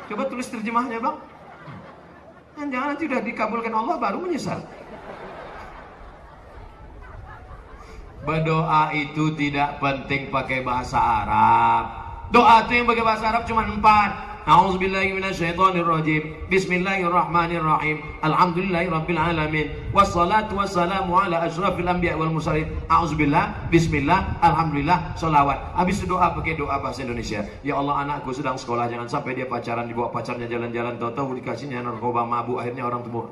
Coba tulis terjemahnya bang. Jangan nanti sudah dikabulkan Allah baru menyesal. Berdoa itu tidak penting pakai bahasa Arab. Doa itu yang pakai bahasa Arab cuma 4. A'udzubillahi minasyaitonirrajim. Bismillahirrahmanirrahim. Alhamdulillahirabbil alamin. Wassalatu wassalamu ala asyrafil anbiya wal mursalin. A'udzubillah, bismillah, alhamdulillah, sholawat. Habis itu doa pakai doa bahasa Indonesia. Ya Allah, anakku sedang sekolah, jangan sampai dia pacaran, dibawa pacarnya jalan-jalan, tahu-tahu dikasihnya narkoba, mabuk, akhirnya orang tua.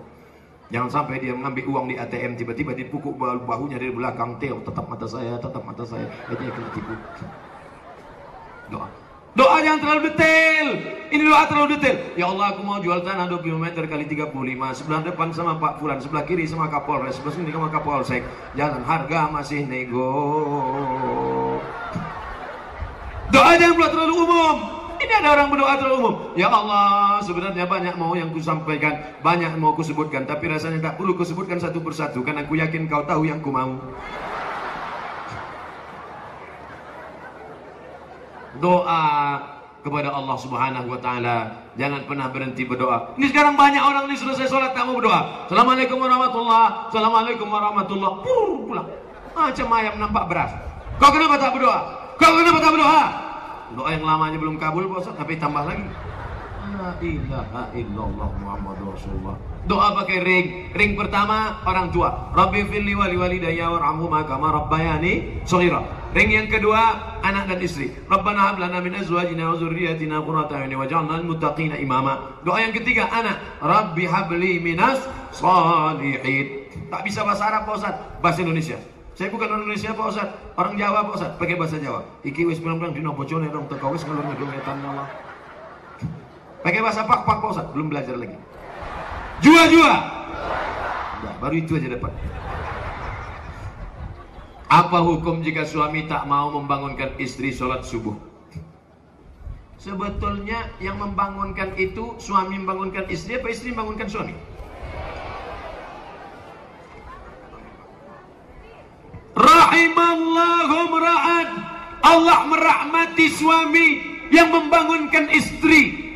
Jangan sampai dia mengambil uang di ATM, tiba-tiba dipukul bahunya dari belakang. Teo, tetap mata saya, dia kena tipu. Doa. Doa yang terlalu detail. Ini doa terlalu detail. Ya Allah, aku mau jual tanah 2 km kali 35. Sebelah depan sama Pak Fulan, sebelah kiri sama Kapolres, sebelah sini sama Kapolsek. Jangan, harga masih nego. Doa jangan buat terlalu umum. Ini ada orang berdoa terlalu umum. Ya Allah, sebenarnya banyak mau yang kusampaikan, banyak mau kusebutkan, tapi rasanya tak perlu kusebutkan satu persatu, karena aku yakin kau tahu yang ku mau. Doa kepada Allah Subhanahu wa taala, jangan pernah berhenti berdoa. Ini sekarang banyak orang nih selesai sholat tak mau berdoa. Assalamualaikum warahmatullah, assalamualaikum warahmatullah, pulang macam ayam nampak beras. Kau kenapa tak berdoa? Kau kenapa tak berdoa? Doa yang lamanya belum kabul, Pak Ustaz, tapi tambah lagi. La ilaha illallah Muhammadur Rasulullah. Doa pakai ring. Ring pertama orang tua. Rabbi firli wali walidayya warhamhuma kama rabbayani shaghira. Ring yang kedua anak dan istri. Rabbana hab lana min azwajina wa dzurriyyatina qurrata a'yun waj'alna lil muttaqina imama. Doa yang ketiga anak. Rabbi habli minas shalihin. Tak bisa bahasa Arab, Pak Ustaz, bahasa Indonesia. Saya bukan orang Indonesia, Pak Ustaz, orang Jawa, Pak Ustaz, pakai bahasa Jawa. Iki wis bilang dino bocone dong teko wis ngelur ngedung etan Allah. Pakai bahasa Pak Ustaz, belum belajar lagi. Jua. Nah, baru itu aja dapat. Apa hukum jika suami tak mau membangunkan istri sholat subuh? Sebetulnya yang membangunkan itu suami membangunkan istri apa istri membangunkan suami? Rahimallahu mra'an. Allah merahmati suami yang membangunkan istri.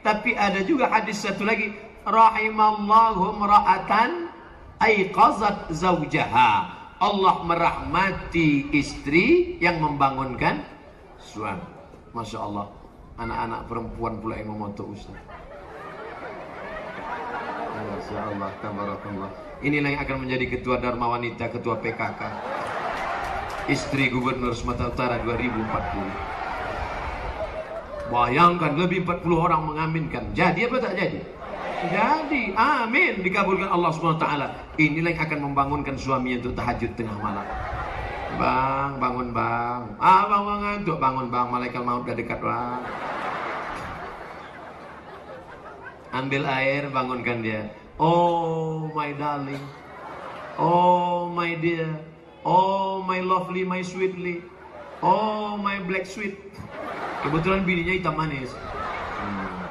Tapi ada juga hadis satu lagi, rahimallahu mra'atan aiqazat zaujaha. Allah merahmati istri yang membangunkan suami. Masya Allah, anak-anak perempuan pula yang memoto Ustaz. Masya Allah, tabarakallah. Inilah yang akan menjadi ketua Dharma Wanita, ketua PKK, istri Gubernur Sumatera Utara 2040. Bayangkan lebih 40 orang mengaminkan. Jadi apa tak jadi? Jadi, amin, dikabulkan Allah SWT. Inilah yang akan membangunkan suami untuk tahajud tengah malam. Bang, bangun bang. Bang ngantuk, bangun bang. Malaikat maut udah dekat bang. Ambil air, bangunkan dia. Oh my darling, oh my dear, oh my lovely, my sweetly, oh my black sweet. Kebetulan bininya hitam manis.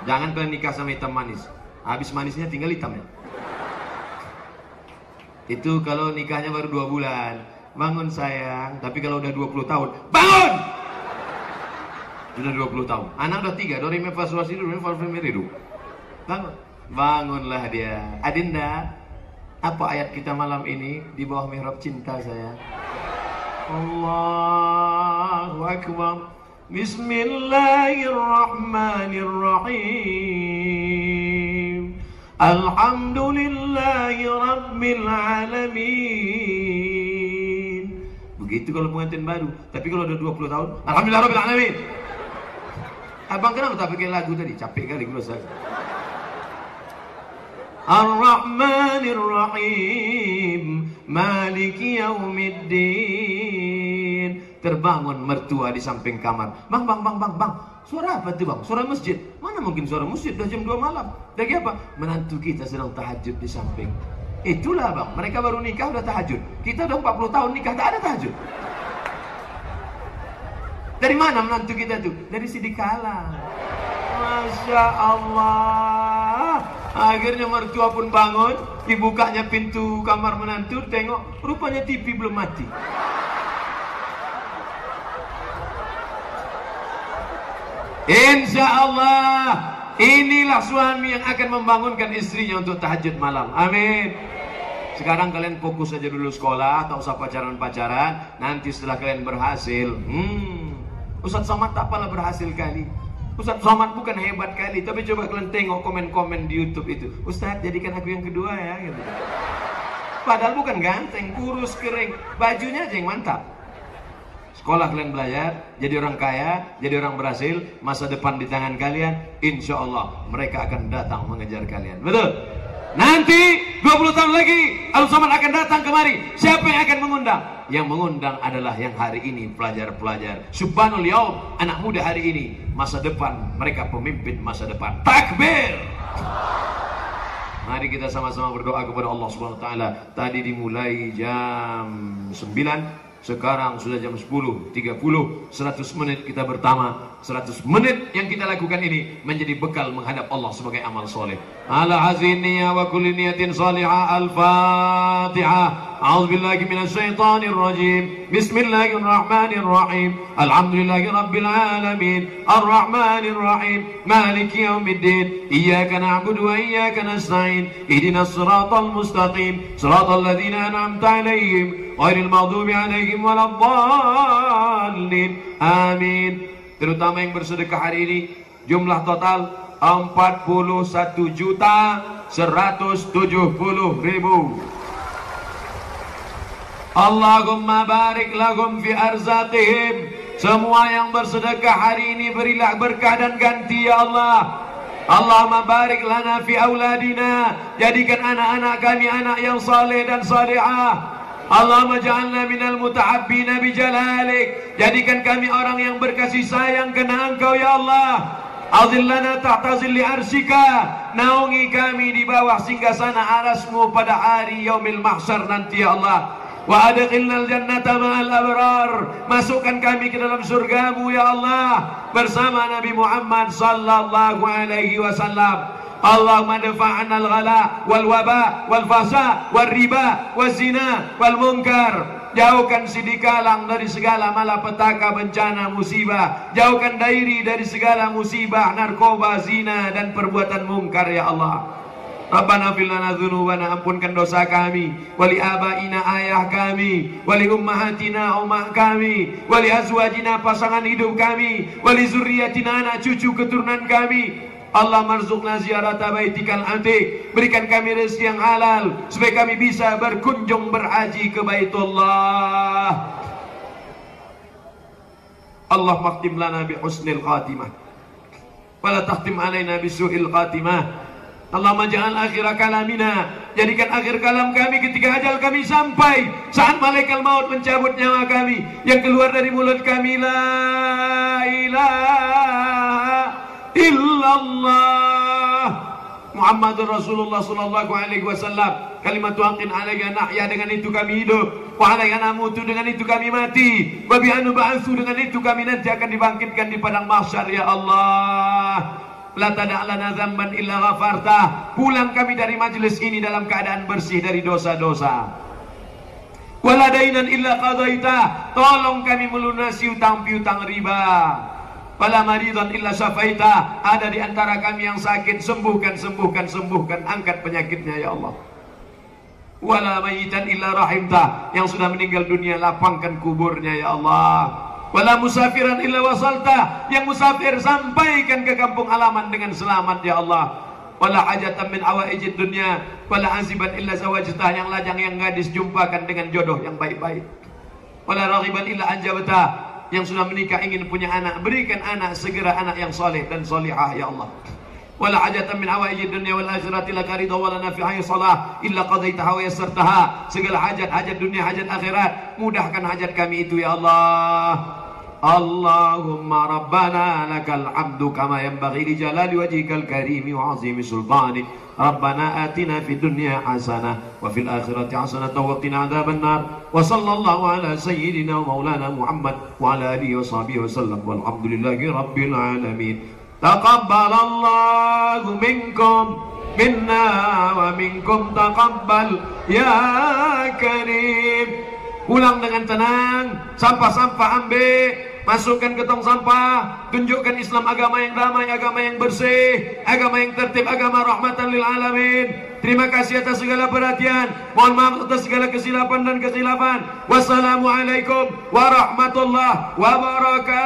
Jangan kalian nikah sama hitam manis. Habis manisnya tinggal hitamnya. Itu kalau nikahnya baru 2 bulan. Bangun sayang. Tapi kalau udah 20 tahun, bangun! Sudah 20 tahun. Anak udah 3. Dori me fa sol la si do re fa mi re do. Bangun. Bangunlah dia. Adinda, apa ayat kita malam ini di bawah mihrab cinta saya? Allahu Akbar. Bismillahirrahmanirrahim. Alhamdulillahi Rabbil Alamin. Begitu kalau pengantin baru. Tapi kalau udah 20 tahun, Alhamdulillah Rabbil Alamin. Abang kenapa tak pakai lagu tadi? Capek kali gue rasa. Ar-Rahmanir-Rahim, Maliki Yaumiddin. Terbangun mertua di samping kamar. Bang. Suara apa tuh bang? Suara masjid. Mana mungkin suara masjid? Udah jam 2 malam. Lagi apa? Menantu kita sedang tahajud di samping. Itulah bang, mereka baru nikah udah tahajud. Kita udah 40 tahun nikah tak ada tahajud. Dari mana menantu kita tuh? Dari Sidikala. Masya Allah. Akhirnya mertua pun bangun, dibukanya pintu kamar menantu, tengok rupanya TV belum mati. Insya Allah inilah suami yang akan membangunkan istrinya untuk tahajud malam. Amin. Sekarang kalian fokus aja dulu sekolah, tak usah pacaran-pacaran. Nanti setelah kalian berhasil, Ustadz Somad tak apalah berhasil kali. Ustadz Somad bukan hebat kali, tapi coba kalian tengok komen-komen di YouTube itu. Ustadz jadikan aku yang kedua ya, gitu. Padahal bukan ganteng, kurus, kering, bajunya aja yang mantap. Sekolah kalian belajar, jadi orang kaya, jadi orang berhasil, masa depan di tangan kalian, insya Allah mereka akan datang mengejar kalian. Betul? Nanti 20 tahun lagi Al Somad akan datang kemari. Siapa yang akan mengundang? Yang mengundang adalah yang hari ini pelajar-pelajar Subhanul Yaum, anak muda hari ini. Masa depan mereka pemimpin masa depan. Takbir. Mari kita sama-sama berdoa kepada Allah Subhanahu wa taala. Tadi dimulai jam 9, sekarang sudah jam 10.30. 100 menit kita bertama. 100 menit yang kita lakukan ini menjadi bekal menghadap Allah sebagai amal soleh. Ala hazinniya wa kulli niyatin salihah. Al-Fatihah. A'udzubillahi minasyaitonir rajim. Bismillahirrahmanirrahim. Alhamdulillahi rabbil alamin. Ar-Rahmanir Rahim. Maliki yaumiddin. Iyyaka na'budu wa iyyaka nasta'in. Ihdinas siratal mustaqim. Siratal ladzina an'amta 'alaihim ghairil maghdubi 'alaihim waladdallin. Amin. Terutama yang bersedekah hari ini, jumlah total 41.170.000. Allahumma barik lahum fi arzaqihim. Semua yang bersedekah hari ini berilah berkah dan ganti ya Allah. Allahumma barik lana fi auladina. Jadikan anak-anak kami anak yang saleh dan salihah. Allahumma ja'alna minal muta'abbina bijalalik. Jadikan kami orang yang berkasih sayang kena Engkau ya Allah. Azillana tahta zilli arsika. Naungi kami di bawah singgasana arasmu pada hari yaumil mahsyar nanti ya Allah. Wa adkhilnal jannata ma'al abrar. Masukkan kami ke dalam surgamu ya Allah bersama Nabi Muhammad sallallahu alaihi wasallam. Allahumma dafa'na al-ghala wal waba wal fahsya wal riba wal zina wal munkar. Jauhkan Sidikalang dari segala malapetaka, bencana, musibah. Jauhkan Dairi dari segala musibah, narkoba, zina dan perbuatan mungkar ya Allah. Rabbana fil lana dzunubana, ampunkan dosa kami, wali abaina ayah kami, wali ummahatina ummah kami, wali azwajina pasangan hidup kami, wali zurriyatina anak cucu keturunan kami. Allah marzuqna ziyarata baitikal atiq. Berikan kami rezeki yang halal supaya kami bisa berkunjung berhaji ke Baitullah. Allah makhtim lana bi husnil khatimah wala takhtim alaina bi su'il khatimah. Allahumma ja'al akhir kalamina. Jadikan akhir kalam kami ketika ajal kami sampai, saat malaikat maut mencabut nyawa kami, yang keluar dari mulut kami la ilaha illallah Muhammadur Rasulullah sallallahu alaihi wasallam. Kalimat haqqin alayya nahya, dengan itu kami hidup, wa alayya namutu, dengan itu kami mati, wa bi anu ba'atsu, dengan itu kami nanti akan dibangkitkan di padang mahsyar ya Allah. La tada' lana dzamban illa ghafartah. Pulang kami dari majelis ini dalam keadaan bersih dari dosa-dosa. Wala dainan illa qadaitah. Tolong kami melunasi utang piutang riba. Wala maridan illa syafaitah. Ada di antara kami yang sakit, sembuhkan, angkat penyakitnya ya Allah. Wala mayitan illa rahimtah. Yang sudah meninggal dunia, lapangkan kuburnya ya Allah. Wala musafiran illa wasalta, yang musafir sampaikan ke kampung halaman dengan selamat ya Allah. Wala hajatan min awaijid dunya wala aziban illa zawajtah, yang lajang yang gadis jumpakan dengan jodoh yang baik-baik. Wala raghiban illa anjabtah, yang sudah menikah ingin punya anak, berikan anak segera anak yang soleh dan solihah ya Allah. Wala hajatan min hawaijid dunya wal akhirati laka ridha wala nafi'ah salah illa qadaitaha wa yassartaha, segala hajat dunia hajat akhirat mudahkan hajat kami itu ya Allah. Allahumma rabbana lakal hamdu kama yanbaghi li jalali wajhikal karim wa azimi sultanik. Rabbana atina fid dunya hasanah wa fil akhirati hasanah wa qina adzaban nar. Wa sallallahu ala sayyidina wa maulana Muhammad wa ala alihi wa sahbihi wa sallam walhamdulillahi rabbil alamin. Taqabbalallahu minkum minna wa minkum taqabbal ya karim. Pulang dengan tenang, sampah-sampah ambil, masukkan ke tong sampah, tunjukkan Islam agama yang damai, agama yang bersih, agama yang tertib, agama rahmatan lil alamin. Terima kasih atas segala perhatian, mohon maaf atas segala kesilapan dan kesilapan. Wassalamualaikum warahmatullahi wabarakatuh.